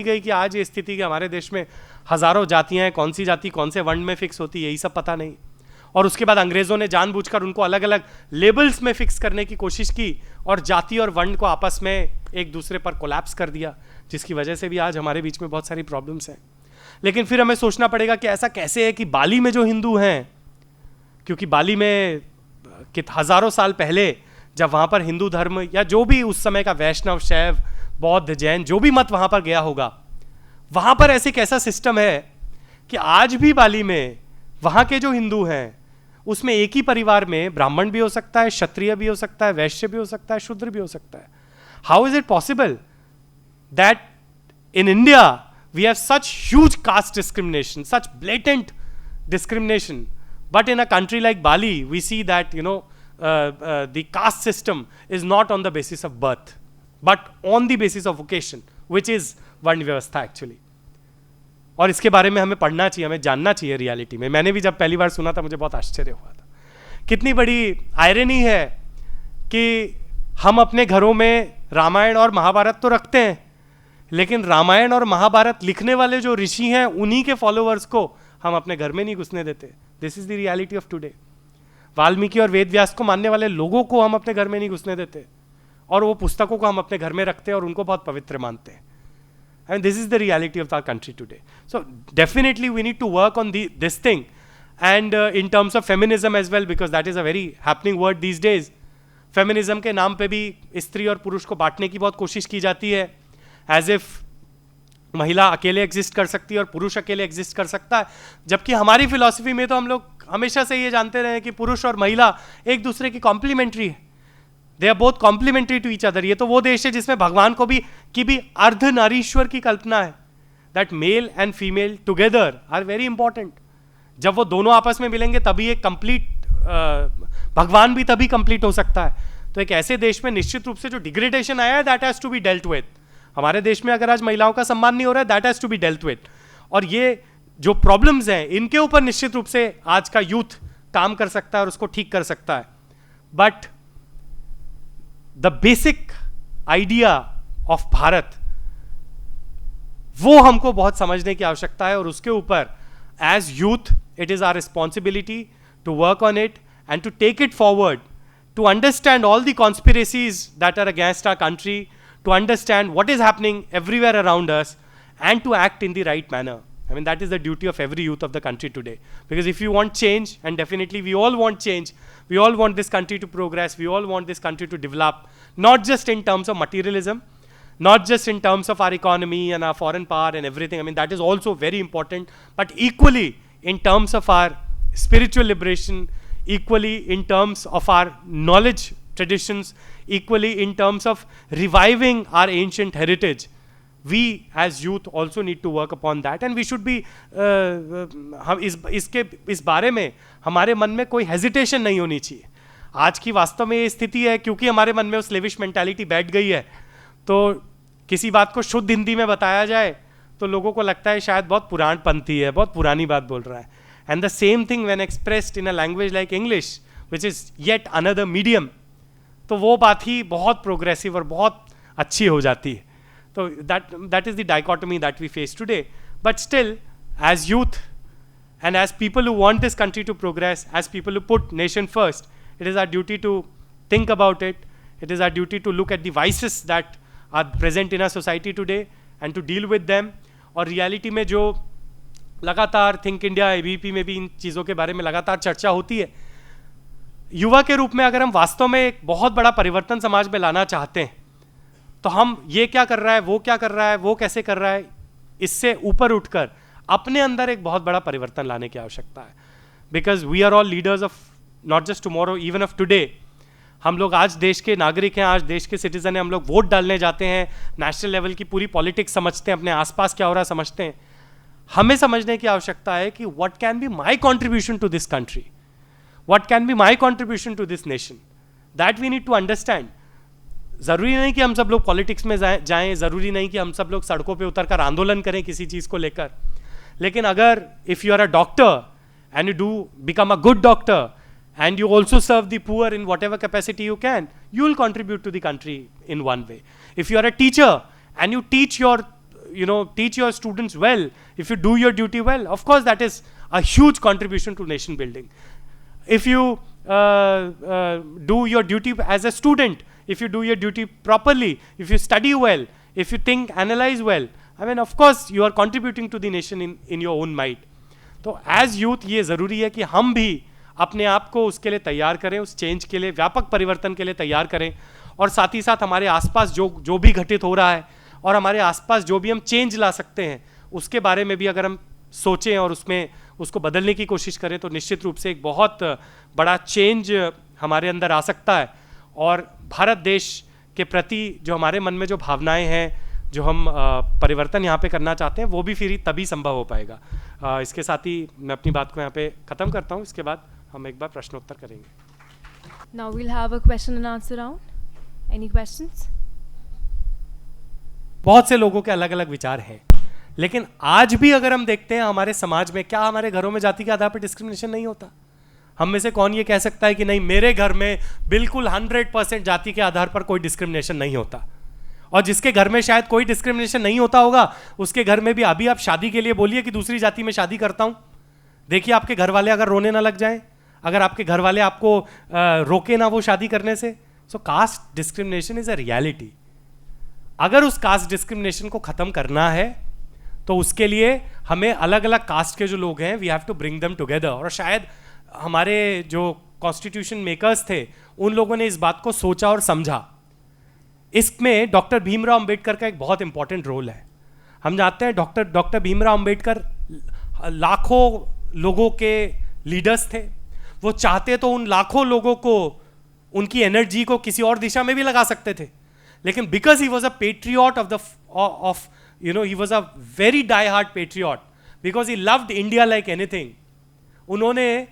Speaker 2: गई कि आज ये स्थिति कि हमारे देश में हजारों जातियां हैं, कौन सी जाति कौन से वर्ण में फिक्स होती है यही सब पता नहीं। और उसके बाद अंग्रेजों ने जानबूझकर उनको अलग अलग लेबल्स में फिक्स करने की कोशिश की और जाति और वर्ण को आपस में एक दूसरे पर कोलैप्स कर दिया, जिसकी वजह से भी आज हमारे बीच में बहुत सारी प्रॉब्लम्स हैं। लेकिन फिर हमें सोचना पड़ेगा कि ऐसा कैसे है कि बाली में जो हिंदू हैं, क्योंकि बाली में हजारों साल पहले जब वहाँ पर हिंदू धर्म या जो भी उस समय का वैष्णव, शैव, बौद्ध, जैन जो भी मत वहाँ पर गया होगा, वहाँ पर ऐसे कैसा सिस्टम है कि आज भी बाली में वहाँ के जो हिंदू हैं उसमें एक ही परिवार में ब्राह्मण भी हो सकता है, क्षत्रिय भी हो सकता है, वैश्य भी हो सकता है, शूद्र भी हो सकता है। How is it possible that in India we have such huge caste discrimination, such blatant discrimination, but in a country like Bali we see that the caste system is not on the basis of birth but on the basis of vocation, which is वर्ण व्यवस्था actually। और इसके बारे में हमें पढ़ना चाहिए, हमें जानना चाहिए रियलिटी में। मैंने भी जब पहली बार सुना था मुझे बहुत आश्चर्य हुआ था। कितनी बड़ी आयरनी है कि हम अपने घरों में रामायण और महाभारत तो रखते हैं, लेकिन रामायण और महाभारत लिखने वाले जो ऋषि हैं उन्हीं के फॉलोअर्स को हम अपने घर में नहीं घुसने देते। This is the reality of today. Valmiki और वेद व्यास को मानने वाले लोगों को हम अपने घर में नहीं घुसने देते और वो पुस्तकों को हम अपने घर में रखते हैं और उनको बहुत पवित्र मानते हैं। And this is the reality of our country today. So definitely we need to work on this thing, and in terms of feminism as well, because that is a very happening word these days. Feminism के नाम पे भी स्त्री और पुरुष को बांटने की बहुत कोशिश की जाती है, as if महिला अकेले एग्जिस्ट कर सकती है और पुरुष अकेले एग्जिस्ट कर सकता है, जबकि हमारी फिलॉसफी में तो हम लोग हमेशा से ये जानते रहे कि पुरुष और महिला एक दूसरे की कॉम्प्लीमेंट्री है। They are both complementary to each other. ये तो वो देश है जिसमें भगवान को भी अर्धनारीश्वर की कल्पना है, that male and female together are very important. जब वो दोनों आपस में मिलेंगे तभी एक कंप्लीट भगवान भी तभी कंप्लीट हो सकता है। तो एक ऐसे देश में निश्चित रूप से जो डिग्रेडेशन आया है that has to be dealt with. हमारे देश में अगर आज महिलाओं का सम्मान नहीं हो रहा है that has to be dealt with. और ये जो प्रॉब्लम्स हैं इनके ऊपर निश्चित रूप से आज का यूथ काम कर सकता है और उसको ठीक कर सकता है। But the basic idea of Bharat वो हमको बहुत समझने की आवश्यकता है और उसके ऊपर as youth it is our responsibility to work on it and to take it forward, to understand all the conspiracies that are against our country, to understand what is happening everywhere around us and to act in the right manner. I mean, that is the duty of every youth of the country today. Because if you want change, and definitely we all want change, we all want this country to progress, we all want this country to develop, not just in terms of materialism, not just in terms of our economy and our foreign power and everything. I mean, that is also very important, but equally in terms of our spiritual liberation, equally in terms of our knowledge traditions, equally in terms of reviving our ancient heritage. We as youth also need to work upon that, and we should be हम इस बारे में हमारे मन में कोई hesitation नहीं होनी चाहिए। आज की वास्तव में ये स्थिति है क्योंकि हमारे मन में वो स्लेविश मेंटालिटी बैठ गई है, तो किसी बात को शुद्ध हिंदी में बताया जाए तो लोगों को लगता है शायद बहुत पुराणपंथी है, बहुत पुरानी बात बोल रहा है। And the same thing when expressed in a language like English which is yet another medium, तो वो बात ही बहुत प्रोग्रेसिव और बहुत अच्छी हो जाती है। तो that is the dichotomy that we face today. But still as youth and as people who want this country to progress, as people who put nation first, it is our duty to think about it, it is our duty to look at the vices that are present in our society today and to deal with them. और reality में जो लगातार think India ABP में भी इन चीज़ों के बारे में लगातार चर्चा होती है, युवा के रूप में अगर हम वास्तव में एक बहुत बड़ा परिवर्तन समाज में लाना चाहते हैं तो हम ये क्या कर रहा है, वो क्या कर रहा है, वो कैसे कर रहा है, इससे ऊपर उठकर अपने अंदर एक बहुत बड़ा परिवर्तन लाने की आवश्यकता है। Because we are all leaders of not just tomorrow, even of today. हम लोग आज देश के नागरिक हैं, आज देश के सिटीजन हैं, हम लोग वोट डालने जाते हैं, नेशनल लेवल की पूरी पॉलिटिक्स समझते हैं, अपने आसपास क्या हो रहा है समझते हैं। हमें समझने की आवश्यकता है कि what can be my contribution to this country, what can be my contribution to this nation, that we need to understand. ज़रूरी नहीं कि हम सब लोग पॉलिटिक्स में जाएं, ज़रूरी नहीं कि हम सब लोग सड़कों पे उतरकर आंदोलन करें किसी चीज़ को लेकर, लेकिन अगर if you are a doctor and you do become a good doctor and you also serve the poor in whatever capacity you can, you will contribute to the country in one way. If you are a teacher and you teach your students well, if you do your duty well, of course that is a huge contribution to nation building. If you do your duty as a student, if you do your duty properly, if you study well, if you think, analyze well, I mean of course you are contributing to the nation in your own might. तो as youth ये ज़रूरी है कि हम भी अपने आप को उसके लिए तैयार करें, उस चेंज के लिए, व्यापक परिवर्तन के लिए तैयार करें, और साथ ही साथ हमारे आसपास जो भी घटित हो रहा है और हमारे आसपास जो भी हम चेंज ला सकते हैं उसके बारे में भी अगर हम सोचें और उसको बदलने की कोशिश करें तो निश्चित रूप से एक बहुत बड़ा चेंज हमारे अंदर आ सकता है। और भारत देश के प्रति जो हमारे मन में जो भावनाएं हैं, जो हम परिवर्तन यहाँ पे करना चाहते हैं, वो भी फिर तभी संभव हो पाएगा। इसके साथ ही मैं अपनी बात को यहाँ पे ख़त्म करता हूँ। इसके बाद हम एक बार प्रश्नोत्तर करेंगे।
Speaker 1: Now we'll have a question and answer round. Any questions?
Speaker 2: बहुत से लोगों के अलग अलग विचार हैं, लेकिन आज भी अगर हम देखते हैं हमारे समाज में, क्या हमारे घरों में जाति के आधार पर डिस्क्रिमिनेशन नहीं होता? हम में से कौन ये कह सकता है कि नहीं मेरे घर में बिल्कुल 100% जाति के आधार पर कोई डिस्क्रिमिनेशन नहीं होता? और जिसके घर में शायद कोई डिस्क्रिमिनेशन नहीं होता होगा, उसके घर में भी अभी आप शादी के लिए बोलिए कि दूसरी जाति में शादी करता हूं, देखिए आपके घर वाले अगर रोने ना लग जाएं, अगर आपके घर वाले आपको रोके ना वो शादी करने से। So caste discrimination is a reality. अगर उस कास्ट डिस्क्रिमिनेशन को खत्म करना है तो उसके लिए हमें अलग अलग कास्ट के जो लोग हैं, we have to bring them together. और शायद हमारे जो कॉन्स्टिट्यूशन मेकर्स थे उन लोगों ने इस बात को सोचा और समझा। इसमें डॉक्टर भीमराव अंबेडकर का एक बहुत इंपॉर्टेंट रोल है। हम जानते हैं डॉक्टर भीमराव अंबेडकर लाखों लोगों के लीडर्स थे। वो चाहते तो उन लाखों लोगों को, उनकी एनर्जी को किसी और दिशा में भी लगा सकते थे, लेकिन because he was a patriot he was a very die hard patriot, because he loved India like anything, उन्होंने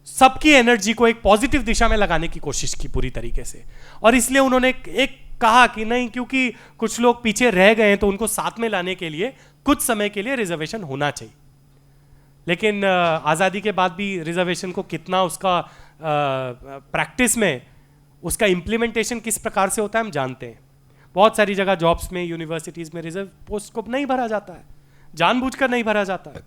Speaker 2: सबकी एनर्जी को एक पॉजिटिव दिशा में लगाने की कोशिश की पूरी तरीके से। और इसलिए उन्होंने एक कहा कि नहीं, क्योंकि कुछ लोग पीछे रह गए हैं तो उनको साथ में लाने के लिए कुछ समय के लिए रिजर्वेशन होना चाहिए। लेकिन आज़ादी के बाद भी रिजर्वेशन को कितना उसका प्रैक्टिस में उसका इम्प्लीमेंटेशन किस प्रकार से होता है हम जानते हैं। बहुत सारी जगह जॉब्स में, यूनिवर्सिटीज़ में रिजर्व पोस्ट को नहीं भरा जाता है, जानबूझकर नहीं भरा जाता है।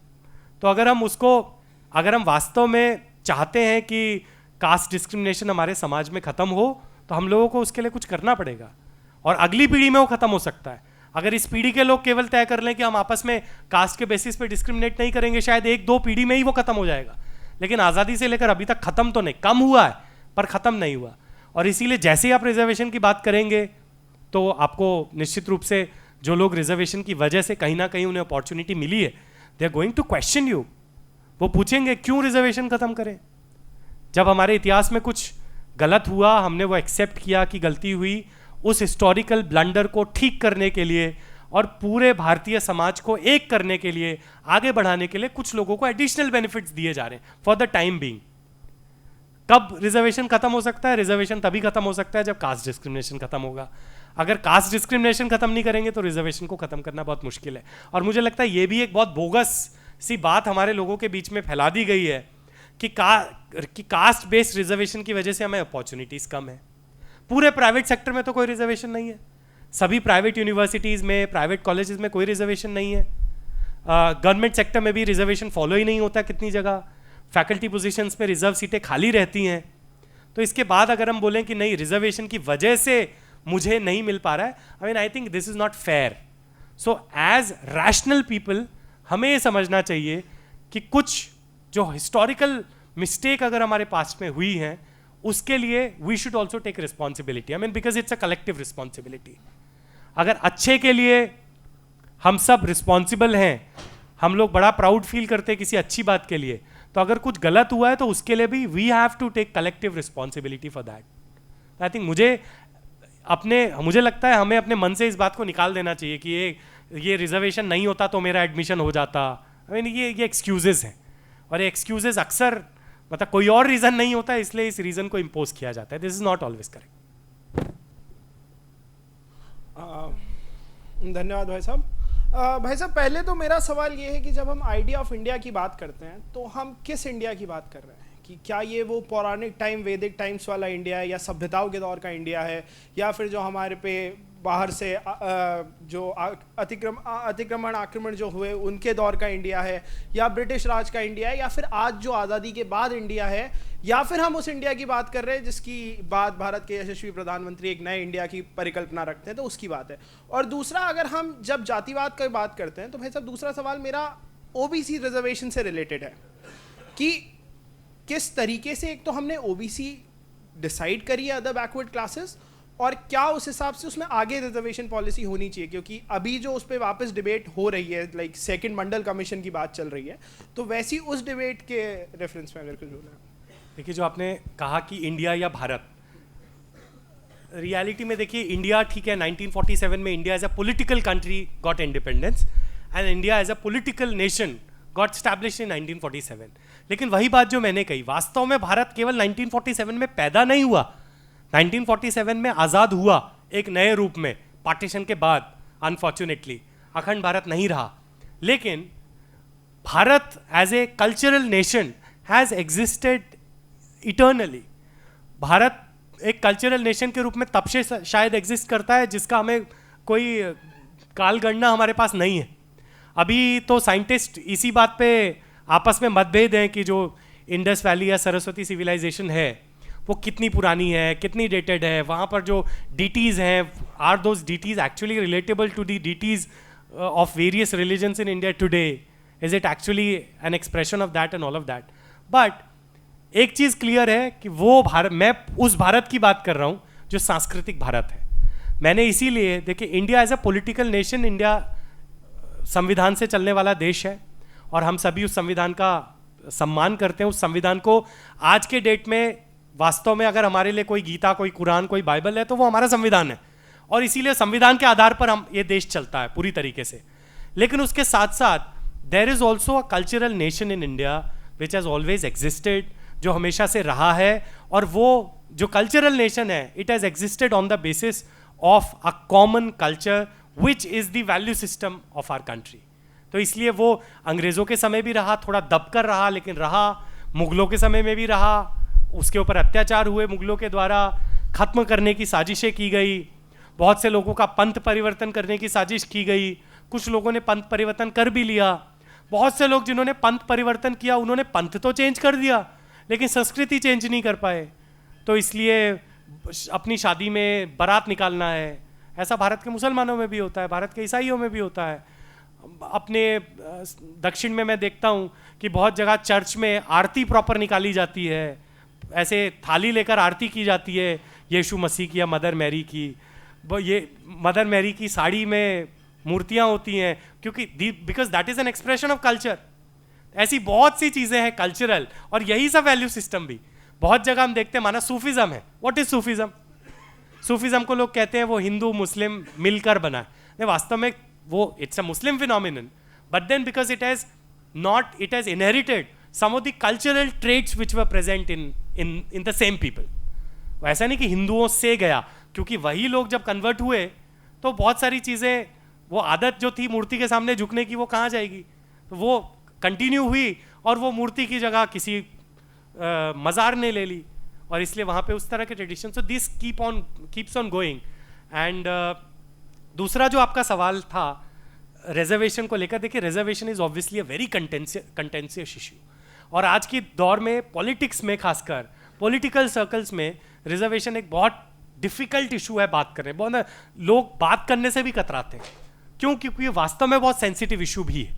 Speaker 2: तो अगर हम वास्तव में चाहते हैं कि कास्ट डिस्क्रिमिनेशन हमारे समाज में ख़त्म हो तो हम लोगों को उसके लिए कुछ करना पड़ेगा, और अगली पीढ़ी में वो ख़त्म हो सकता है। अगर इस पीढ़ी के लोग केवल तय कर लें कि हम आपस में कास्ट के बेसिस पे डिस्क्रिमिनेट नहीं करेंगे, शायद 1-2 पीढ़ी में ही वो खत्म हो जाएगा। लेकिन आज़ादी से लेकर अभी तक खत्म तो नहीं, कम हुआ है पर खत्म नहीं हुआ। और इसीलिए जैसे ही आप रिजर्वेशन की बात करेंगे तो आपको निश्चित रूप से जो लोग रिजर्वेशन की वजह से कहीं ना कहीं उन्हें अपॉर्चुनिटी मिली है, they are going to question you. वो पूछेंगे क्यों रिजर्वेशन खत्म करें? जब हमारे इतिहास में कुछ गलत हुआ, हमने वो एक्सेप्ट किया कि गलती हुई, उस हिस्टोरिकल ब्लंडर को ठीक करने के लिए और पूरे भारतीय समाज को एक करने के लिए, आगे बढ़ाने के लिए कुछ लोगों को एडिशनल बेनिफिट्स दिए जा रहे हैं फॉर द टाइम बीइंग। कब रिजर्वेशन खत्म हो सकता है? रिजर्वेशन तभी खत्म हो सकता है जब कास्ट डिस्क्रिमिनेशन खत्म होगा। अगर कास्ट डिस्क्रिमिनेशन खत्म नहीं करेंगे तो रिजर्वेशन को खत्म करना बहुत मुश्किल है। और मुझे लगता है ये भी एक बहुत बोगस सी बात हमारे लोगों के बीच में फैला दी गई है कि कास्ट बेस्ड रिजर्वेशन की वजह से हमें अपॉर्चुनिटीज कम है। पूरे प्राइवेट सेक्टर में तो कोई रिजर्वेशन नहीं है, सभी प्राइवेट यूनिवर्सिटीज़ में, प्राइवेट कॉलेजेस में कोई रिजर्वेशन नहीं है। गवर्नमेंट सेक्टर में भी रिजर्वेशन फॉलो ही नहीं होता, कितनी जगह फैकल्टी पोजीशंस में रिजर्व सीटें खाली रहती हैं। तो इसके बाद अगर हम बोलें कि नहीं रिजर्वेशन की वजह से मुझे नहीं मिल पा रहा है, I think this is not fair. So as rational people हमें ये समझना चाहिए कि कुछ जो हिस्टोरिकल मिस्टेक अगर हमारे पास्ट में हुई हैं उसके लिए we should also take responsibility. Because it's a collective responsibility. अगर अच्छे के लिए हम सब रिस्पॉन्सिबल हैं, हम लोग बड़ा प्राउड फील करते हैं किसी अच्छी बात के लिए, तो अगर कुछ गलत हुआ है तो उसके लिए भी we have to take collective responsibility for that. I think मुझे लगता है हमें अपने मन से इस बात को निकाल देना चाहिए कि ये रिजर्वेशन नहीं होता तो मेरा एडमिशन हो जाता। ये एक्सक्यूजेस हैं, और ये एक्सक्यूजेस अक्सर मतलब कोई और रीजन नहीं होता, इसलिए इस रीजन को इम्पोज किया जाता है। This is not always correct.
Speaker 3: धन्यवाद भाई साहब। भाई साहब, पहले तो मेरा सवाल ये है कि जब हम आइडिया ऑफ इंडिया की बात करते हैं तो हम किस इंडिया की बात कर रहे हैं? कि क्या ये वो पौराणिक टाइम वैदिक टाइम्स वाला इंडिया है, या सभ्यताओं के दौर का इंडिया है, या फिर जो हमारे पे बाहर से जो अतिक्रमण आक्रमण जो हुए उनके दौर का इंडिया है, या ब्रिटिश राज का इंडिया है, या फिर आज जो आज़ादी के बाद इंडिया है, या फिर हम उस इंडिया की बात कर रहे हैं जिसकी बात भारत के यशस्वी प्रधानमंत्री एक नए इंडिया की परिकल्पना रखते हैं, तो उसकी बात है। और दूसरा, अगर हम जब जातिवाद की बात करते हैं तो भाई साहब दूसरा सवाल मेरा ओबीसी रिजर्वेशन से रिलेटेड है कि किस तरीके से एक तो हमने ओबीसी डिसाइड करी है अदर बैकवर्ड क्लासेस, और क्या उस हिसाब से उसमें आगे रिजर्वेशन पॉलिसी होनी चाहिए, क्योंकि अभी जो उस पर वापस डिबेट हो रही है, लाइक सेकंड मंडल कमीशन की बात चल रही है, तो वैसी उस डिबेट के रेफरेंस में अगर कुछ बोलना है।
Speaker 2: देखिए, जो आपने कहा कि इंडिया या भारत, रियलिटी में देखिए इंडिया ठीक है, 1947 में India as a political country got independence and India as a political nation got established in 1947। लेकिन वही बात जो मैंने कही, वास्तव में भारत केवल 1947 में पैदा नहीं हुआ, 1947 में आज़ाद हुआ एक नए रूप में पार्टीशन के बाद। अनफॉर्चुनेटली अखंड भारत नहीं रहा, लेकिन Bharat as a cultural nation has existed eternally. Bharat एक कल्चरल नेशन के रूप में तब से शायद एग्जिस्ट करता है जिसका हमें कोई कालगणना हमारे पास नहीं है। अभी तो साइंटिस्ट इसी बात पे आपस में मतभेद हैं कि जो इंडस वैली या सरस्वती सिविलाइजेशन है वो कितनी पुरानी है, कितनी डेटेड है, वहाँ पर जो डीटीज़ हैं, are those deities actually relatable to the deities of various religions in India today, is it actually an expression of that and all of that. But एक चीज़ क्लियर है कि वो भारत, मैं उस भारत की बात कर रहा हूँ जो सांस्कृतिक भारत है। मैंने इसीलिए, देखिए, India as a political nation, India संविधान से चलने वाला देश है और हम सभी उस संविधान का सम्मान करते हैं। उस संविधान को आज के डेट में वास्तव में अगर हमारे लिए कोई गीता, कोई कुरान, कोई बाइबल है तो वो हमारा संविधान है, और इसीलिए संविधान के आधार पर हम ये देश चलता है पूरी तरीके से। लेकिन उसके साथ साथ there is also a cultural nation in India which has always existed, जो हमेशा से रहा है, और वो जो कल्चरल नेशन है it has existed on the basis of a common culture which is the value system of our country. तो इसलिए वो अंग्रेज़ों के समय भी रहा, थोड़ा दब कर रहा, लेकिन रहा। मुगलों के समय में भी रहा, उसके ऊपर अत्याचार हुए मुगलों के द्वारा, ख़त्म करने की साजिशें की गई, बहुत से लोगों का पंथ परिवर्तन करने की साजिश की गई, कुछ लोगों ने पंथ परिवर्तन कर भी लिया। बहुत से लोग जिन्होंने पंथ परिवर्तन किया उन्होंने पंथ तो चेंज कर दिया लेकिन संस्कृति चेंज नहीं कर पाए। तो इसलिए अपनी शादी में बारात निकालना है, ऐसा भारत के मुसलमानों में भी होता है, भारत के ईसाइयों में भी होता है। अपने दक्षिण में मैं देखता हूँ कि बहुत जगह चर्च में आरती प्रॉपर निकाली जाती है, ऐसे थाली लेकर आरती की जाती है यीशु मसीह की या मदर मैरी की। ये मदर मैरी की साड़ी में मूर्तियाँ होती हैं, क्योंकि because that is an expression of culture. ऐसी बहुत सी चीज़ें हैं कल्चरल, और यही सब वैल्यू सिस्टम भी बहुत जगह हम देखते हैं। माना सूफिज़म है, व्हाट इज़ सूफिज़म? सूफिज़म को लोग कहते हैं वो हिंदू मुस्लिम मिलकर बना है, नहीं, वास्तव में वो it's a Muslim phenomenon, but then because it has inherited some of the cultural traits which were present in the same people। ऐसा नहीं कि हिंदुओं से गया, क्योंकि वही लोग जब कन्वर्ट हुए तो बहुत सारी चीज़ें, वो आदत जो थी मूर्ति के सामने झुकने की, वो कहाँ जाएगी? तो वो कंटिन्यू हुई और वो मूर्ति की जगह किसी मज़ार ने ले ली, और इसलिए वहाँ पे उस तरह के tradition. So this keeps on going. And दूसरा जो आपका सवाल था रिजर्वेशन को लेकर, देखिए reservation is obviously a very contentious issue, और आज की दौर में पॉलिटिक्स में, खासकर पॉलिटिकल सर्कल्स में, रिजर्वेशन एक बहुत डिफ़िकल्ट इशू है बात करने। बहुत लोग बात करने से भी कतराते हैं, क्यों? क्योंकि वास्तव में बहुत सेंसिटिव इशू भी है।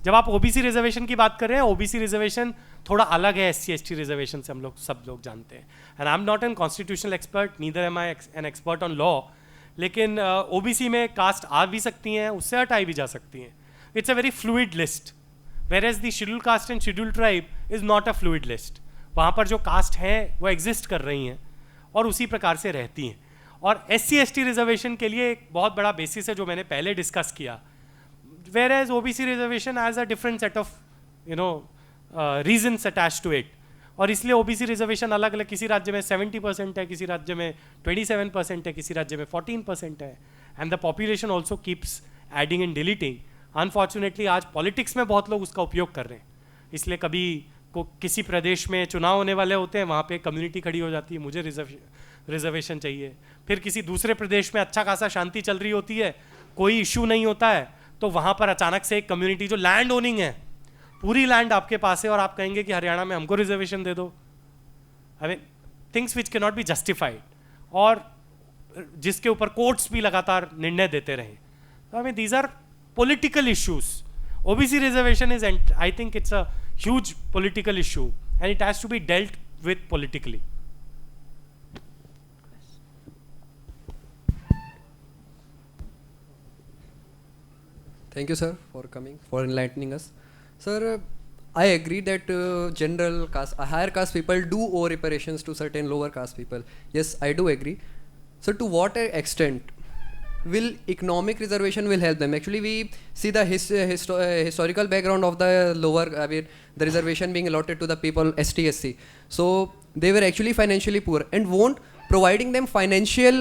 Speaker 2: जब आप ओबीसी रिजर्वेशन की बात कर रहे हैं, ओबीसी रिजर्वेशन थोड़ा अलग है एससी एसटी रिजर्वेशन से, हम लोग सब लोग जानते हैं। And I am not N constitutional expert, neither M I N expert on law, लेकिन ओबीसी में कास्ट आ भी सकती हैं, उससे हटाई भी जा सकती हैं। It's a very fluid list, whereas the scheduled caste and scheduled tribe is not a fluid list। वहाँ पर जो कास्ट हैं वो एग्जिस्ट कर रही हैं और उसी प्रकार से रहती हैं। और SC ST रिजर्वेशन के लिए एक बहुत बड़ा बेसिस है जो मैंने पहले डिस्कस किया, whereas OBC reservation has a different set of reasons attach to it. और इसलिए OBC रिजर्वेशन अलग अलग, किसी राज्य में 70% है, किसी राज्य में 27% है, किसी राज्य में 14% है, and the population also keeps adding and deleting. Unfortunately आज पॉलिटिक्स में बहुत लोग उसका उपयोग कर रहे हैं, इसलिए कभी किसी प्रदेश में चुनाव होने वाले होते हैं, वहाँ पे कम्युनिटी खड़ी हो जाती है, मुझे रिजर्वेशन चाहिए। फिर किसी दूसरे प्रदेश में अच्छा खासा शांति चल रही होती है, कोई इशू नहीं होता है, तो वहाँ पर अचानक से एक कम्युनिटी जो लैंड ओनिंग है, पूरी लैंड आपके पास है, और आप कहेंगे कि हरियाणा में हमको रिजर्वेशन दे दो। I mean things which can not be justified, और जिसके ऊपर कोर्ट्स भी लगातार निर्णय देते रहे। I mean these are political issues. OBC reservation is, I think it's a huge political issue and it has to be dealt with politically.
Speaker 4: Thank you, sir, for coming, for enlightening us. Sir, I agree that general caste, higher caste people do owe reparations to certain lower caste people. Yes, I do agree. So, to what extent will economic reservation will help them? Actually, we see the historical background of the lower, I mean, the reservation being allotted to the people ST, SC. So they were actually financially poor, and won't providing them financial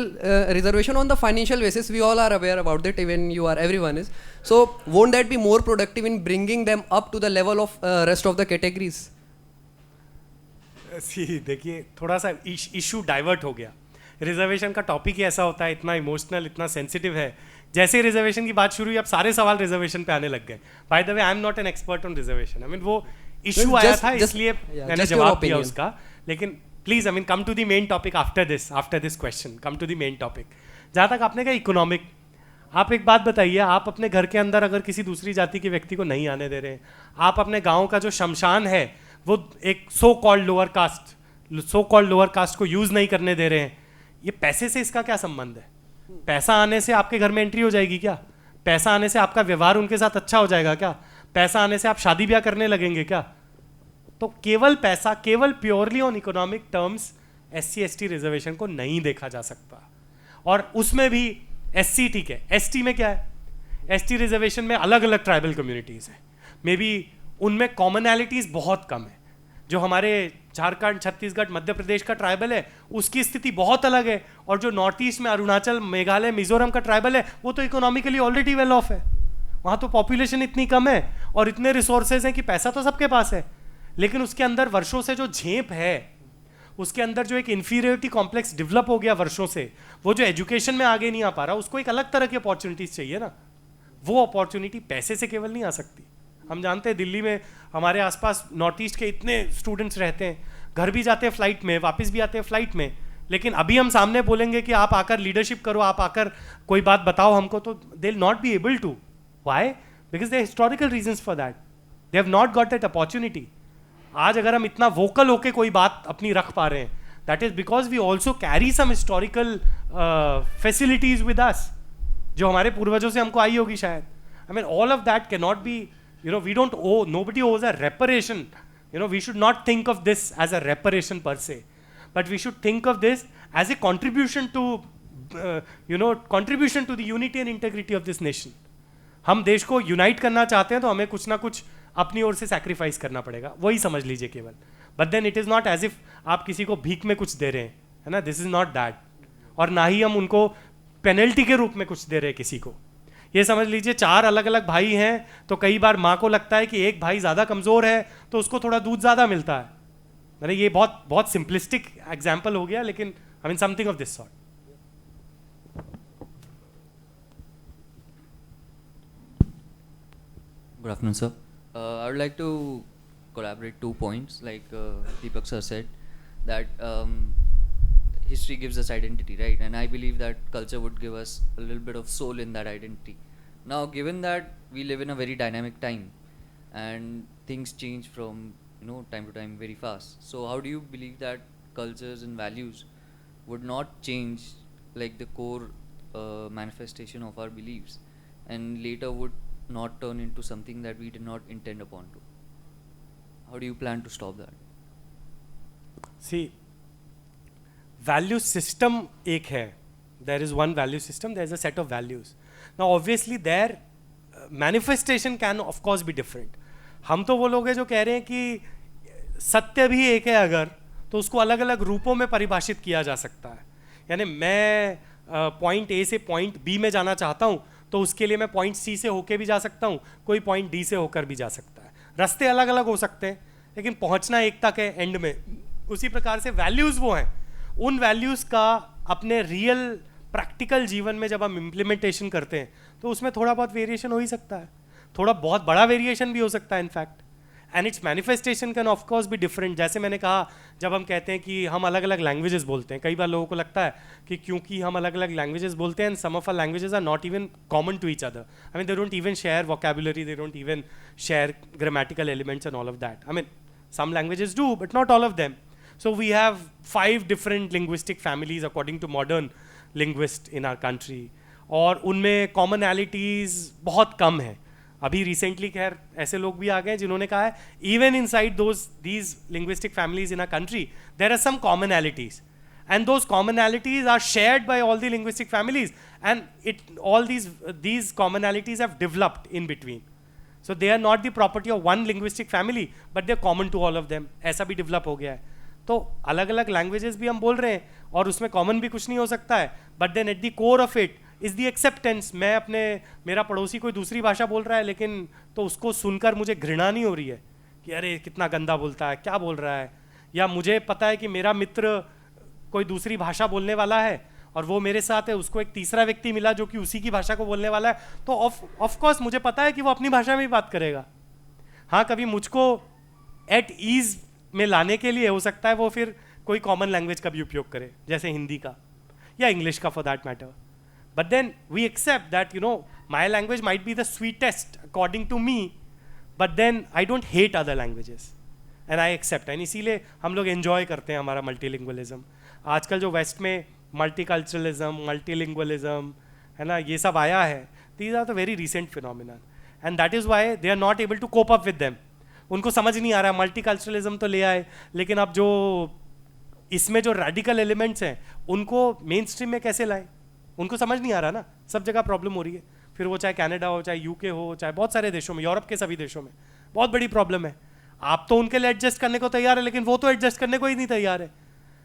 Speaker 4: reservation on the financial basis, we all are aware about that, even you are, everyone is. So won't that be more productive in bringing them up to the level of rest of the categories?
Speaker 2: देखिए थोड़ा सा issue divert हो गया। Reservation का topic ही ऐसा होता है, इतना इमोशनल, इतना सेंसिटिव है। जैसे ही रिजर्वेशन की बात शुरू हुई, अब सारे सवाल रिजर्वेशन पे आने लग गए। By the way, I am not an expert on reservation. I mean वो इशू आया था, इसलिए मैंने जवाब दिया उसका। लेकिन please, I mean come to the main topic after this question, come to the main topic. जहाँ तक आपने कहा इकोनॉमिक, आप एक बात बताइए, आप अपने घर के अंदर अगर किसी दूसरी जाति के व्यक्ति को नहीं आने दे रहे हैं, आप अपने गाँव का जो शमशान है वो एक सो कॉल्ड लोअर कास्ट को यूज नहीं करने दे रहे हैं, ये पैसे से इसका क्या संबंध है? पैसा आने से आपके घर में एंट्री हो जाएगी क्या? पैसा आने से आपका व्यवहार उनके साथ अच्छा हो जाएगा क्या? पैसा आने से आप शादी ब्याह करने लगेंगे क्या? तो केवल पैसा, केवल purely on economic terms SC ST reservation को नहीं देखा जा सकता। और उसमें भी SC ठीक है, ST में क्या है? ST रिजर्वेशन में अलग अलग ट्राइबल कम्युनिटीज हैं, मे बी उनमें कॉमनैलिटीज बहुत कम है। जो हमारे झारखंड, छत्तीसगढ़, मध्य प्रदेश का ट्राइबल है, उसकी स्थिति बहुत अलग है। और जो नॉर्थ ईस्ट में अरुणाचल, मेघालय, मिजोरम का ट्राइबल है, वो तो इकोनॉमिकली ऑलरेडी वेल ऑफ है। वहाँ तो पॉपुलेशन इतनी कम है और इतने रिसोर्सेज हैं कि पैसा तो सबके पास है, लेकिन उसके अंदर वर्षों से जो झेप है, उसके अंदर जो एक इन्फीरियरिटी कॉम्प्लेक्स डेवलप हो गया वर्षों से, वो जो एजुकेशन में आगे नहीं आ पा रहा, उसको एक अलग तरह की अपॉर्चुनिटीज चाहिए ना। वो अपॉर्चुनिटी पैसे से केवल नहीं आ सकती। हम जानते हैं दिल्ली में हमारे आसपास नॉर्थ ईस्ट के इतने स्टूडेंट्स रहते हैं, घर भी जाते हैं फ्लाइट में, वापस भी आते हैं फ्लाइट में, लेकिन अभी हम सामने बोलेंगे कि आप आकर लीडरशिप करो, आप आकर कोई बात बताओ हमको, तो they will not be able to. Why? Because they historical reasons for that, they have not got that opportunity. आज अगर हम इतना वोकल होके कोई बात अपनी रख पा रहे हैं, that is because we also carry some historical facilities with us, जो हमारे पूर्वजों से हमको आई होगी शायद। I mean all of that can not be, we don't owe, nobody owes a reparation. We should not think of this as a reparation per se, but we should think of this as a contribution to, contribution to the unity and integrity of this nation. हम देश को unite करना चाहते हैं तो हमें कुछ ना कुछ अपनी ओर से सैक्रिफाइस करना पड़ेगा, वही समझ लीजिए केवल। But then it is not as if आप किसी को भीख में कुछ दे रहे हैं, है ना, दिस इज नॉट दैट। और ना ही हम उनको पेनल्टी के रूप में कुछ दे रहे हैं किसी को। ये समझ लीजिए 4 अलग अलग भाई हैं, तो कई बार माँ को लगता है कि एक भाई ज़्यादा कमज़ोर है तो उसको थोड़ा दूध ज़्यादा मिलता है। मैंने ये बहुत सिंपलिस्टिक एग्जाम्पल हो गया, लेकिन I mean something of this sort.
Speaker 5: Good afternoon, sir. I would like to collaborate 2 points. Like Deepak sir said, that history gives us identity, right? And I believe that culture would give us a little bit of soul in that identity. Now, given that we live in a very dynamic time, and things change from time to time very fast. So, how do you believe that cultures and values would not change, like the core manifestation of our beliefs, and later would not turn into something that we did not intend upon to? How do you plan to stop that?
Speaker 2: See, value system एक है, there is one value system, there is a set of values. Now obviously their manifestation can of course be different. हम तो वो लोग हैं जो कह रहे हैं कि सत्य भी एक है अगर, तो उसको अलग अलग रूपों में परिभाषित किया जा सकता है। यानी मैं पॉइंट A से पॉइंट B में जाना चाहता हूँ, तो उसके लिए मैं पॉइंट C से होके भी जा सकता हूँ, कोई पॉइंट D से होकर भी जा सकता है। रास्ते अलग अलग हो सकते हैं, लेकिन पहुंचना एकता के एंड में। उसी प्रकार से वैल्यूज़ वो हैं, उन वैल्यूज़ का अपने रियल प्रैक्टिकल जीवन में जब हम इम्प्लीमेंटेशन करते हैं तो उसमें थोड़ा बहुत वेरिएशन हो ही सकता है, थोड़ा बहुत बड़ा वेरिएशन भी हो सकता है in fact, and its manifestation can of course be different. जैसे मैंने कहा, जब हम कहते हैं कि हम अलग अलग लैंग्वेजेस बोलते हैं, कई बार लोगों को लगता है कि क्योंकि हम अलग अलग लैंग्वेजेस बोलते हैं and some of our languages are not even common to each other, I mean they don't even share vocabulary, they don't even share grammatical elements and all of that, I mean some languages do but not all of them. So we have 5 different linguistic families according to modern linguists in our country, और उनमें commonalities बहुत कम है। अभी recently खैर ऐसे लोग भी आ गए जिन्होंने कहा है even inside these linguistic families in our country there are some commonalities, and those commonalities are shared by all the linguistic families, and all these commonalities have developed in between. So they are not the property of one linguistic family, but they are common to all of them. ऐसा भी develop हो गया है। तो अलग अलग languages भी हम बोल रहे हैं और उसमें कॉमन भी कुछ नहीं हो सकता है, but then at the core of it is the acceptance. मैं मेरा पड़ोसी कोई दूसरी भाषा बोल रहा है लेकिन तो उसको सुनकर मुझे घृणा नहीं हो रही है कि अरे कितना गंदा बोलता है, क्या बोल रहा है, या मुझे पता है कि मेरा मित्र कोई दूसरी भाषा बोलने वाला है और वो मेरे साथ है, उसको एक तीसरा व्यक्ति मिला जो कि उसी की भाषा को बोलने वाला है, तो ऑफ कोर्स मुझे पता है कि वो अपनी भाषा में ही बात करेगा। हाँ, कभी मुझको एट ईज में लाने के लिए हो सकता है वो फिर कोई कॉमन लैंग्वेज का भी उपयोग करे, जैसे हिंदी का या इंग्लिश का for that matter, but then we accept that my language might be the sweetest according to me, but then I don't hate other languages and I accept, and इसीलिए हम लोग एंजॉय करते हैं हमारा मल्टीलिंगुअलिज्म। आजकल जो waste में multiculturalism, multilingualism है ना, ये सब आया है, these are the very recent phenomena, and that is why they are not able to cope up with them. उनको समझ नहीं आ रहा है, मल्टीकल्चरलिज्म तो ले आए लेकिन अब जो इसमें जो रेडिकल एलिमेंट्स हैं उनको मेन स्ट्रीम में कैसे लाएं, उनको समझ नहीं आ रहा ना। सब जगह प्रॉब्लम हो रही है, फिर वो चाहे कनाडा हो, चाहे यूके हो, चाहे बहुत सारे देशों में, यूरोप के सभी देशों में बहुत बड़ी प्रॉब्लम है। आप तो उनके लिए एडजस्ट करने को तैयार है लेकिन वो तो एडजस्ट करने को ही नहीं तैयार है।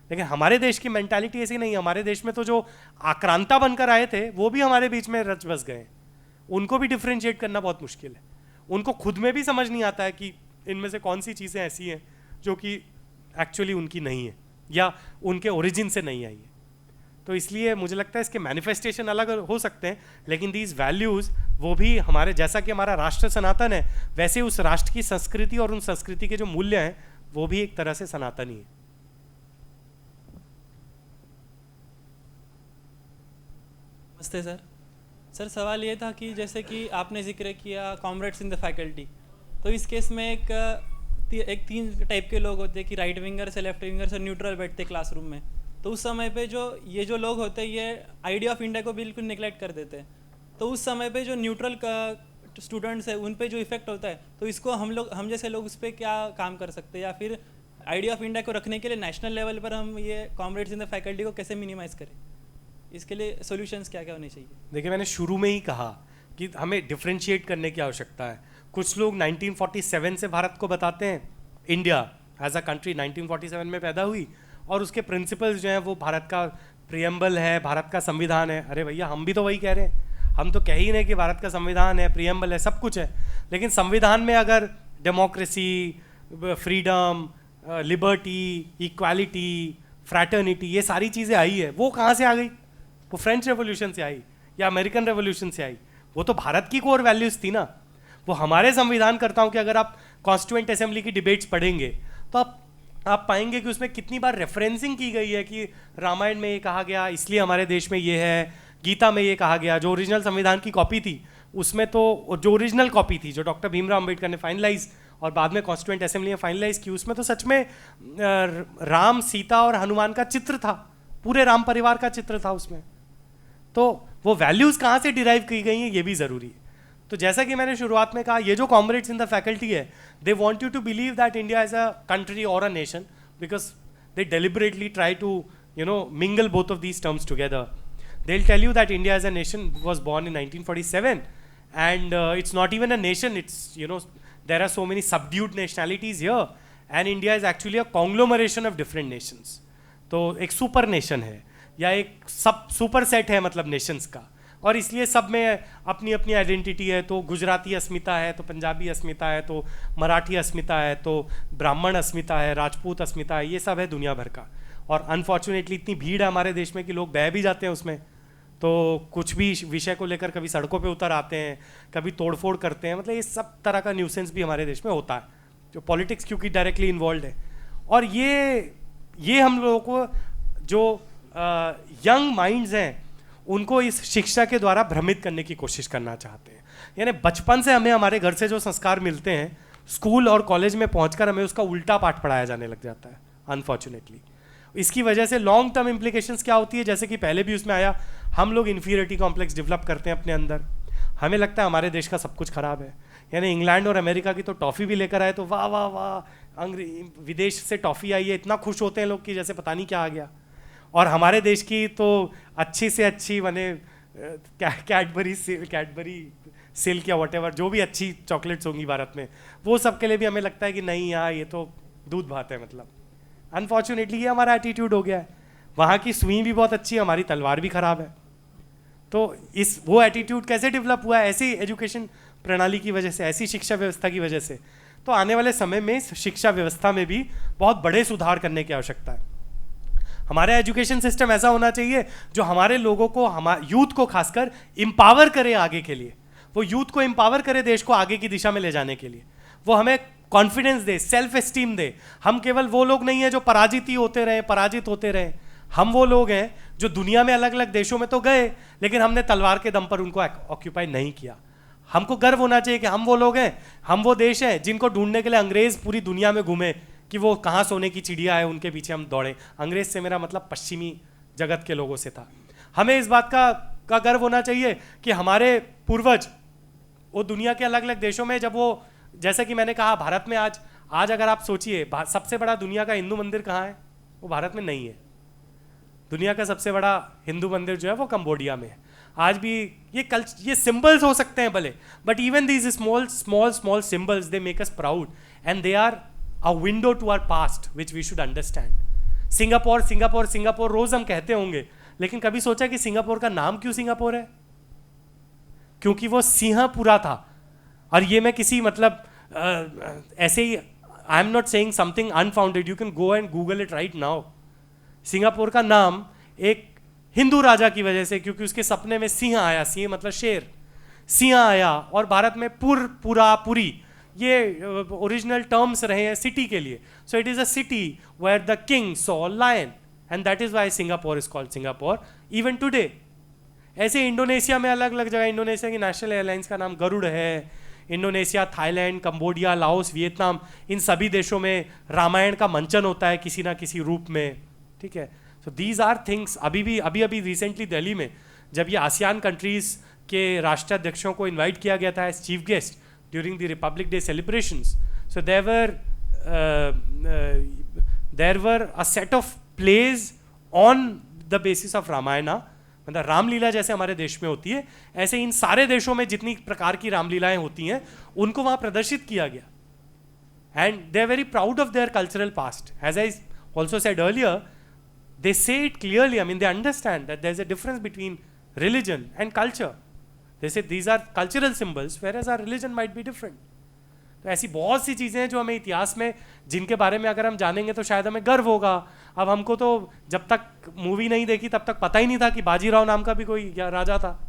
Speaker 2: लेकिन हमारे देश की मेंटालिटी ऐसी नहीं है। हमारे देश में तो जो आक्रांता बनकर आए थे वो भी हमारे बीच में रच बस गए, उनको भी डिफ्रेंशिएट करना बहुत मुश्किल है। उनको खुद में भी समझ नहीं आता है कि इनमें से कौन सी चीज़ें ऐसी हैं जो कि एक्चुअली उनकी नहीं है या उनके ओरिजिन से नहीं आई है। तो इसलिए मुझे लगता है इसके मैनिफेस्टेशन अलग हो सकते हैं, लेकिन दीज वैल्यूज़ वो भी हमारे, जैसा कि हमारा राष्ट्र सनातन है वैसे उस राष्ट्र की संस्कृति और उन संस्कृति के जो मूल्य हैं वो भी एक तरह से सनातन ही है।
Speaker 6: नमस्ते सर। सर सवाल ये था कि जैसे कि आपने जिक्र किया कॉमरेड्स इन द फैकल्टी, तो इस केस में एक 3 टाइप के लोग होते हैं कि राइट विंगर से, लेफ्ट विंगर से, न्यूट्रल बैठते क्लासरूम में। तो उस समय पे जो लोग होते हैं ये आइडिया ऑफ इंडिया को बिल्कुल निगलेक्ट कर देते हैं। तो उस समय पे जो न्यूट्रल का स्टूडेंट्स है उन पे जो इफेक्ट होता है, तो इसको हम जैसे लोग उस पर क्या काम कर सकते हैं, या फिर आइडिया ऑफ इंडिया को रखने के लिए नेशनल लेवल पर हम ये कॉमरेड्स इन द फैकल्टी को कैसे मिनिमाइज करें, इसके लिए सॉल्यूशंस क्या क्या होने चाहिए? देखिए,
Speaker 2: मैंने शुरू में ही कहा कि हमें डिफ्रेंशिएट करने की आवश्यकता है। कुछ लोग 1947 से भारत को बताते हैं, इंडिया एज अ कंट्री 1947 में पैदा हुई और उसके प्रिंसिपल्स जो हैं वो भारत का प्रियम्बल है, भारत का संविधान है। अरे भैया, हम भी तो वही कह रहे हैं, हम तो कह ही नहीं कि भारत का संविधान है, प्रियम्बल है, सब कुछ है, लेकिन संविधान में अगर democracy, freedom, liberty, equality, fraternity, ये सारी चीज़ें आई है, वो कहाँ से आ गई? वो फ्रेंच रेवोल्यूशन से आई या अमेरिकन रेवोल्यूशन से आई? वो तो भारत की कोर वैल्यूज़ थी ना। वो हमारे संविधान करताओं कि अगर आप कॉन्स्टिट्यूएंट असेंबली की डिबेट्स पढ़ेंगे तो आप पाएंगे कि उसमें कितनी बार रेफरेंसिंग की गई है कि रामायण में ये कहा गया इसलिए हमारे देश में ये है, गीता में ये कहा गया। जो ओरिजिनल संविधान की कॉपी थी उसमें तो, जो ओरिजिनल कॉपी थी जो डॉक्टर भीमराव अम्बेडकर ने फाइनलाइज और बाद में कॉन्स्टिट्यूएंट असेंबली में फाइनलाइज की, उसमें तो सच में राम, सीता और हनुमान का चित्र था, पूरे राम परिवार का चित्र था उसमें। तो वो वैल्यूज़ कहाँ से डिराइव की गई हैं ये भी ज़रूरी है। तो जैसा कि मैंने शुरुआत में कहा, ये जो कॉमरेड्स इन द फैकल्टी है, they want you to believe that India is a country और a nation, because they deliberately try to mingle both of these terms together. They'll tell you that India as a nation was born in 1947 and it's not even a nation, it's there are so many subdued nationalities here and India is actually a conglomeration of different nations. तो एक super nation है या एक सब super set है मतलब Nations का, और इसलिए सब में अपनी अपनी आइडेंटिटी है, तो गुजराती अस्मिता है, तो पंजाबी अस्मिता है, तो मराठी अस्मिता है, तो ब्राह्मण अस्मिता है, राजपूत अस्मिता है, ये सब है दुनिया भर का। और अनफॉर्चुनेटली इतनी भीड़ है हमारे देश में कि लोग बह भी जाते हैं उसमें, तो कुछ भी विषय को लेकर कभी सड़कों पे उतर आते हैं, कभी तोड़फोड़ करते हैं, मतलब ये सब तरह का न्यूसेंस भी हमारे देश में होता है, जो पॉलिटिक्स क्योंकि डायरेक्टली इन्वॉल्व है। और ये हम लोगों को जो यंग माइंड्स हैं उनको इस शिक्षा के द्वारा भ्रमित करने की कोशिश करना चाहते हैं। यानी बचपन से हमें हमारे घर से जो संस्कार मिलते हैं, स्कूल और कॉलेज में पहुंचकर हमें उसका उल्टा पाठ पढ़ाया जाने लग जाता है अनफॉर्चुनेटली। इसकी वजह से लॉन्ग टर्म इम्प्लीकेशंस क्या होती है, जैसे कि पहले भी उसमें आया, हम लोग इन्फीरियरिटी कॉम्प्लेक्स डेवलप करते हैं अपने अंदर। हमें लगता है हमारे देश का सब कुछ खराब है। यानी इंग्लैंड और अमेरिका की तो टॉफ़ी भी लेकर आए तो वाह वाह वाह, विदेश से टॉफ़ी आई है, इतना खुश होते हैं लोग कि जैसे पता नहीं क्या आ गया। और हमारे देश की तो अच्छी से अच्छी माने कैडबरी सिल्क या वॉटेवर जो भी अच्छी चॉकलेट्स होंगी भारत में, वो सब के लिए भी हमें लगता है कि नहीं यार ये तो दूध भात है। मतलब अनफॉर्चुनेटली ये हमारा एटीट्यूड हो गया है। वहाँ की सुई भी बहुत अच्छी है, हमारी तलवार भी खराब है। तो वो एटीट्यूड कैसे डेवलप हुआ है? ऐसी एजुकेशन प्रणाली की वजह से, ऐसी शिक्षा व्यवस्था की वजह से। तो आने वाले समय में शिक्षा व्यवस्था में भी बहुत बड़े सुधार करने की आवश्यकता है। हमारा एजुकेशन सिस्टम ऐसा होना चाहिए जो हमारे लोगों को, यूथ को खासकर एम्पावर करे आगे के लिए। वो यूथ को एम्पावर करे देश को आगे की दिशा में ले जाने के लिए। वो हमें कॉन्फिडेंस दे, सेल्फ एस्टीम दे। हम केवल वो लोग नहीं हैं जो पराजित होते रहे। हम वो लोग हैं जो दुनिया में अलग अलग देशों में तो गए, लेकिन हमने तलवार के दम पर उनको ऑक्यूपाई नहीं किया। हमको गर्व होना चाहिए कि हम वो लोग हैं, हम वो देश हैं जिनको ढूंढने के लिए अंग्रेज पूरी दुनिया में घूमे कि वो कहाँ सोने की चिड़िया है, उनके पीछे हम दौड़े। अंग्रेज से मेरा मतलब पश्चिमी जगत के लोगों से था। हमें इस बात का गर्व होना चाहिए कि हमारे पूर्वज वो दुनिया के अलग अलग देशों में, जब वो, जैसा कि मैंने कहा, भारत में आज अगर आप सोचिए सबसे बड़ा दुनिया का हिंदू मंदिर कहाँ है? वो भारत में नहीं है। दुनिया का सबसे बड़ा हिंदू मंदिर जो है वो कंबोडिया में है। आज भी ये सिंबल्स हो सकते हैं भले, but even these small symbols they make us proud and they are a window to our past which we should understand. Singapore रोज हम कहते होंगे, लेकिन कभी सोचा कि सिंगापुर का नाम क्यों सिंगापुर है? क्योंकि वो सिंहपुरा था। और ये मैं किसी मतलब ऐसे ही, I am not saying something unfounded, you can go and Google it right now. Singapore का नाम एक हिंदू राजा की वजह से, क्योंकि उसके सपने में सिंह आया, सिंह मतलब शेर, सिंह आया। और भारत में पुरी ये ओरिजिनल टर्म्स रहे हैं सिटी के लिए। So it is a city where the king saw lion and that is why Singapore is called Singapore even today. ऐसे इंडोनेशिया में अलग अलग जगह, इंडोनेशिया की नेशनल एयरलाइंस का नाम गरुड़ है। Indonesia, Thailand, Cambodia, Laos, Vietnam, इन सभी देशों में रामायण का मंचन होता है किसी ना किसी रूप में। ठीक है, सो दीज आर थिंग्स। अभी रिसेंटली दिल्ली में जब ये आसियान कंट्रीज के राष्ट्राध्यक्षों को इनवाइट किया गया था as chief guest during the Republic Day celebrations, so there were a set of plays on the basis of Ramayana. मतलब रामलीला जैसे हमारे देश में होती है, ऐसे इन सारे देशों में जितनी प्रकार की रामलीलाएं होती हैं उनको वहां प्रदर्शित किया गया। And they are very proud of their cultural past. As I also said earlier, they say it clearly. I mean, they understand that there's a difference between religion and culture. They say these are cultural symbols, whereas our religion might be different. तो ऐसी बहुत सी चीज़ें हैं जो हमें इतिहास में, जिनके बारे में अगर हम जानेंगे तो शायद हमें गर्व होगा। अब हमको तो जब तक मूवी नहीं देखी तब तक पता ही नहीं था कि बाजीराव नाम का भी कोई राजा था।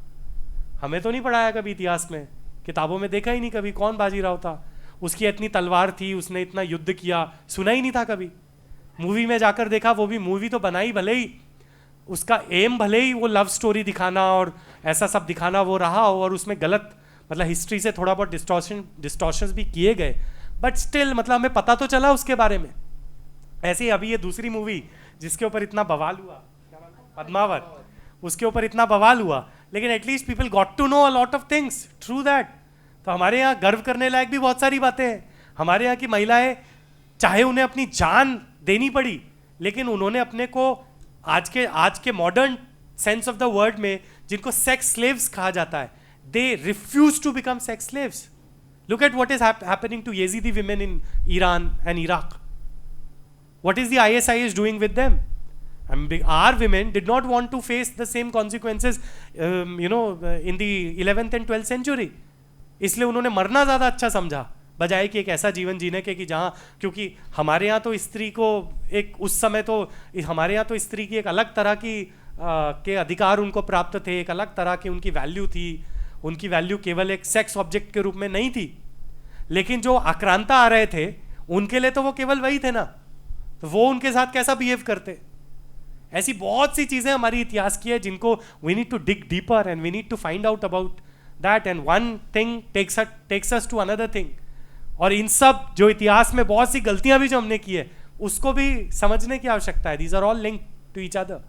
Speaker 2: हमें तो नहीं पढ़ाया कभी इतिहास में, किताबों में देखा ही नहीं कभी कौन बाजीराव था। उसकी इतनी तलवार थी, उसने इतना युद्ध किया, सुना ही नहीं था कभी। मूवी में जाकर देखा, वो भी मूवी तो बनाई भले ही, उसका एम भले ही वो लव स्टोरी दिखाना और ऐसा सब दिखाना वो रहा हो, और उसमें गलत मतलब हिस्ट्री से थोड़ा बहुत डिस्टॉर्शंस भी किए गए, बट स्टिल मतलब हमें पता तो चला उसके बारे में। ऐसे ही अभी ये दूसरी मूवी जिसके ऊपर इतना बवाल हुआ, पद्मावत, उसके ऊपर इतना बवाल हुआ, लेकिन at least people got to know a lot of things through that. तो हमारे यहाँ गर्व करने लायक भी बहुत सारी बातें हैं। हमारे यहाँ की महिलाएं, चाहे उन्हें अपनी जान देनी पड़ी, लेकिन उन्होंने अपने को आज के modern sense of the word में, जिनको सेक्स स्लेव्स कहा जाता है, they refuse to become sex slaves. Look at what is happening to Yazidi women in Iran and Iraq. What is the ISIS doing with them? I mean, our women did not want to face the same consequences, in the 11th and 12th century. इसलिए उन्होंने मरना ज़्यादा अच्छा समझा बजाय कि एक ऐसा जीवन जीने के कि जहाँ, क्योंकि हमारे यहाँ तो स्त्री को एक उस समय तो हमारे यहाँ तो स्त्री की एक अलग तरह की के अधिकार उनको प्राप्त थे, एक अलग तरह की उनकी वैल्यू थी. उनकी वैल्यू केवल एक सेक्स ऑब्जेक्ट के रूप में नहीं थी. लेकिन जो आक्रांता आ रहे थे उनके लिए तो वो केवल वही थे ना, तो वो उनके साथ कैसा बिहेव करते. ऐसी बहुत सी चीज़ें हमारी इतिहास की है जिनको we need to dig deeper and we need to find out about that, and one thing takes us to another thing. और इन सब जो इतिहास में बहुत सी गलतियां भी जो हमने की है उसको भी समझने की आवश्यकता है. These are all linked to each other.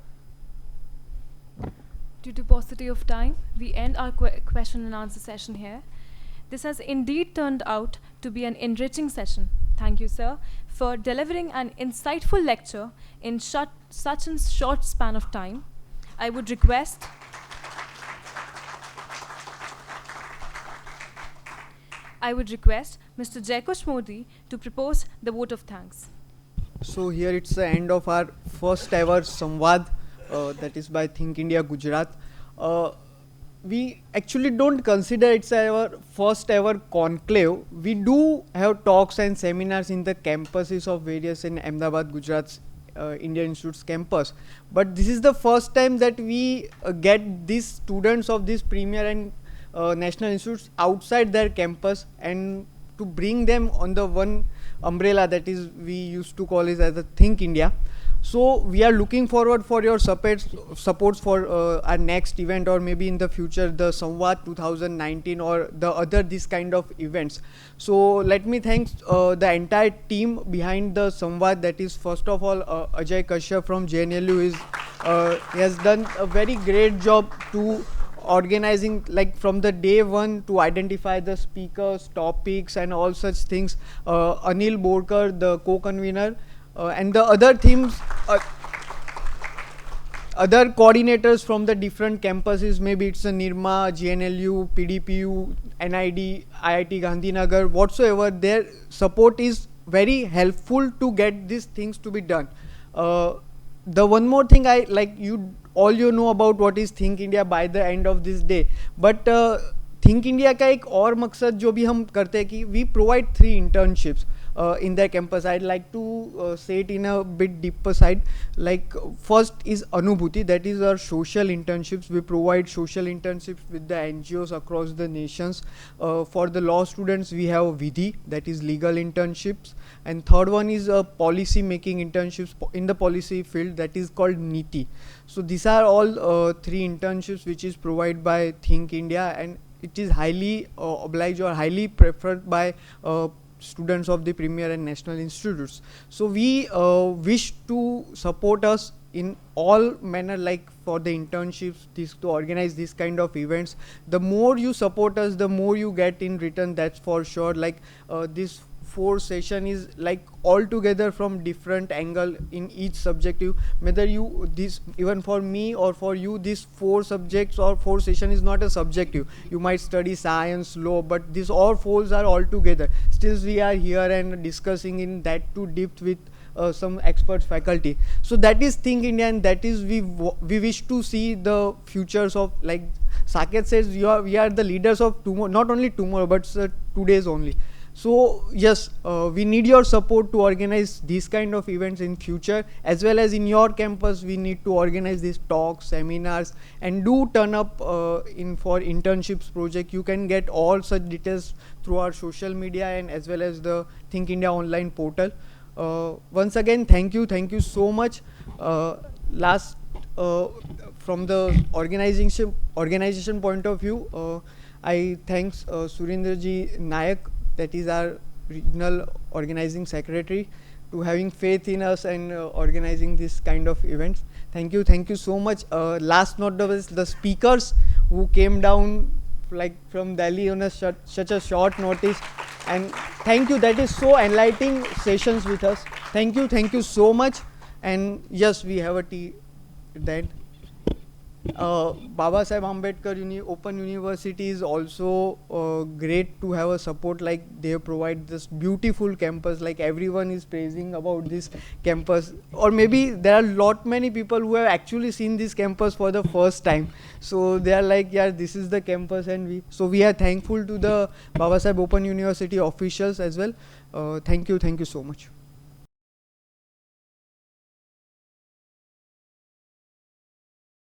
Speaker 1: Due to paucity of time, we end our question and answer session here. This has indeed turned out to be an enriching session. Thank you, sir, for delivering an insightful lecture in such a short span of time. I would request Mr. Jaykush Modi to propose the vote of thanks.
Speaker 7: So here it's the end of our first ever Samvad, that is by Think India Gujarat. We actually don't consider it's our first ever conclave. We do have talks and seminars in the campuses of various in Ahmedabad, Gujarat's Indian Institute's campus. But this is the first time that we get these students of these premier and national institutes outside their campus and to bring them on the one umbrella that is we used to call it as a Think India. So we are looking forward for your supports for our next event, or maybe in the future the Samvad 2019 or the other this kind of events. So let me thank the entire team behind the Samvad. That is first of all Ajay Kashyap from JNLU. He has done a very great job to organizing, like from the day one, to identify the speakers, topics and all such things. Anil Borkar, the co-convener, and the other themes, other coordinators from the different campuses, maybe it's a Nirma, GNLU, PDPU, NID, IIT Gandhinagar, whatsoever, their support is very helpful to get these things to be done. The one more thing I like, all you know about what is Think India by the end of this day, but Think India का एक और मकसद जो भी हम करते हैं कि we provide 3 internships in their campus. I'd like to say it in a bit deeper side. Like first is Anubhuti, that is our social internships. We provide social internships with the NGOs across the nations. For the law students we have Vidhi, that is legal internships, and third one is policy making internships in the policy field, that is called Niti. So these are all 3 internships which is provided by Think India, and it is highly obliged or highly preferred by students of the premier and national institutes. So we wish to support us in all manner, like for the internships, to organize this kind of events. The more you support us, the more you get in return, that's for sure. Like this 4 session is like all together from different angle in each subjective, whether you this, even for me or for you, this 4 subjects or 4 session is not a subjective. You might study science, law, but these all 4s are all together. Still we are here and discussing in that too deep with some expert faculty. So that is Think India, and that is we wish to see the futures of, like Saket says, we are the leaders of tomorrow, not only tomorrow but today's only. So yes, we need your support to organize these kind of events in future, as well as in your campus we need to organize these talks, seminars, and do turn up for internships project. You can get all such details through our social media and as well as the Think India online portal. Once again, thank you so much. Last, from the organization point of view, I thanks Surendraji Nayak, that is our regional organizing secretary, to having faith in us and organizing this kind of events. Thank you so much. Last not the least, the speakers who came down like from Delhi on such a short notice, and thank you, that is so enlightening sessions with us. Thank you so much. And yes, we have a tea at the end. Baba Saheb Ambedkar Open University is also great to have a support, like they provide this beautiful campus, like everyone is praising about this campus, or maybe there are many people who have actually seen this campus for the first time, so they are like, yeah, this is the campus. And we are thankful to the Baba Saheb Open University officials as well. Thank you so much.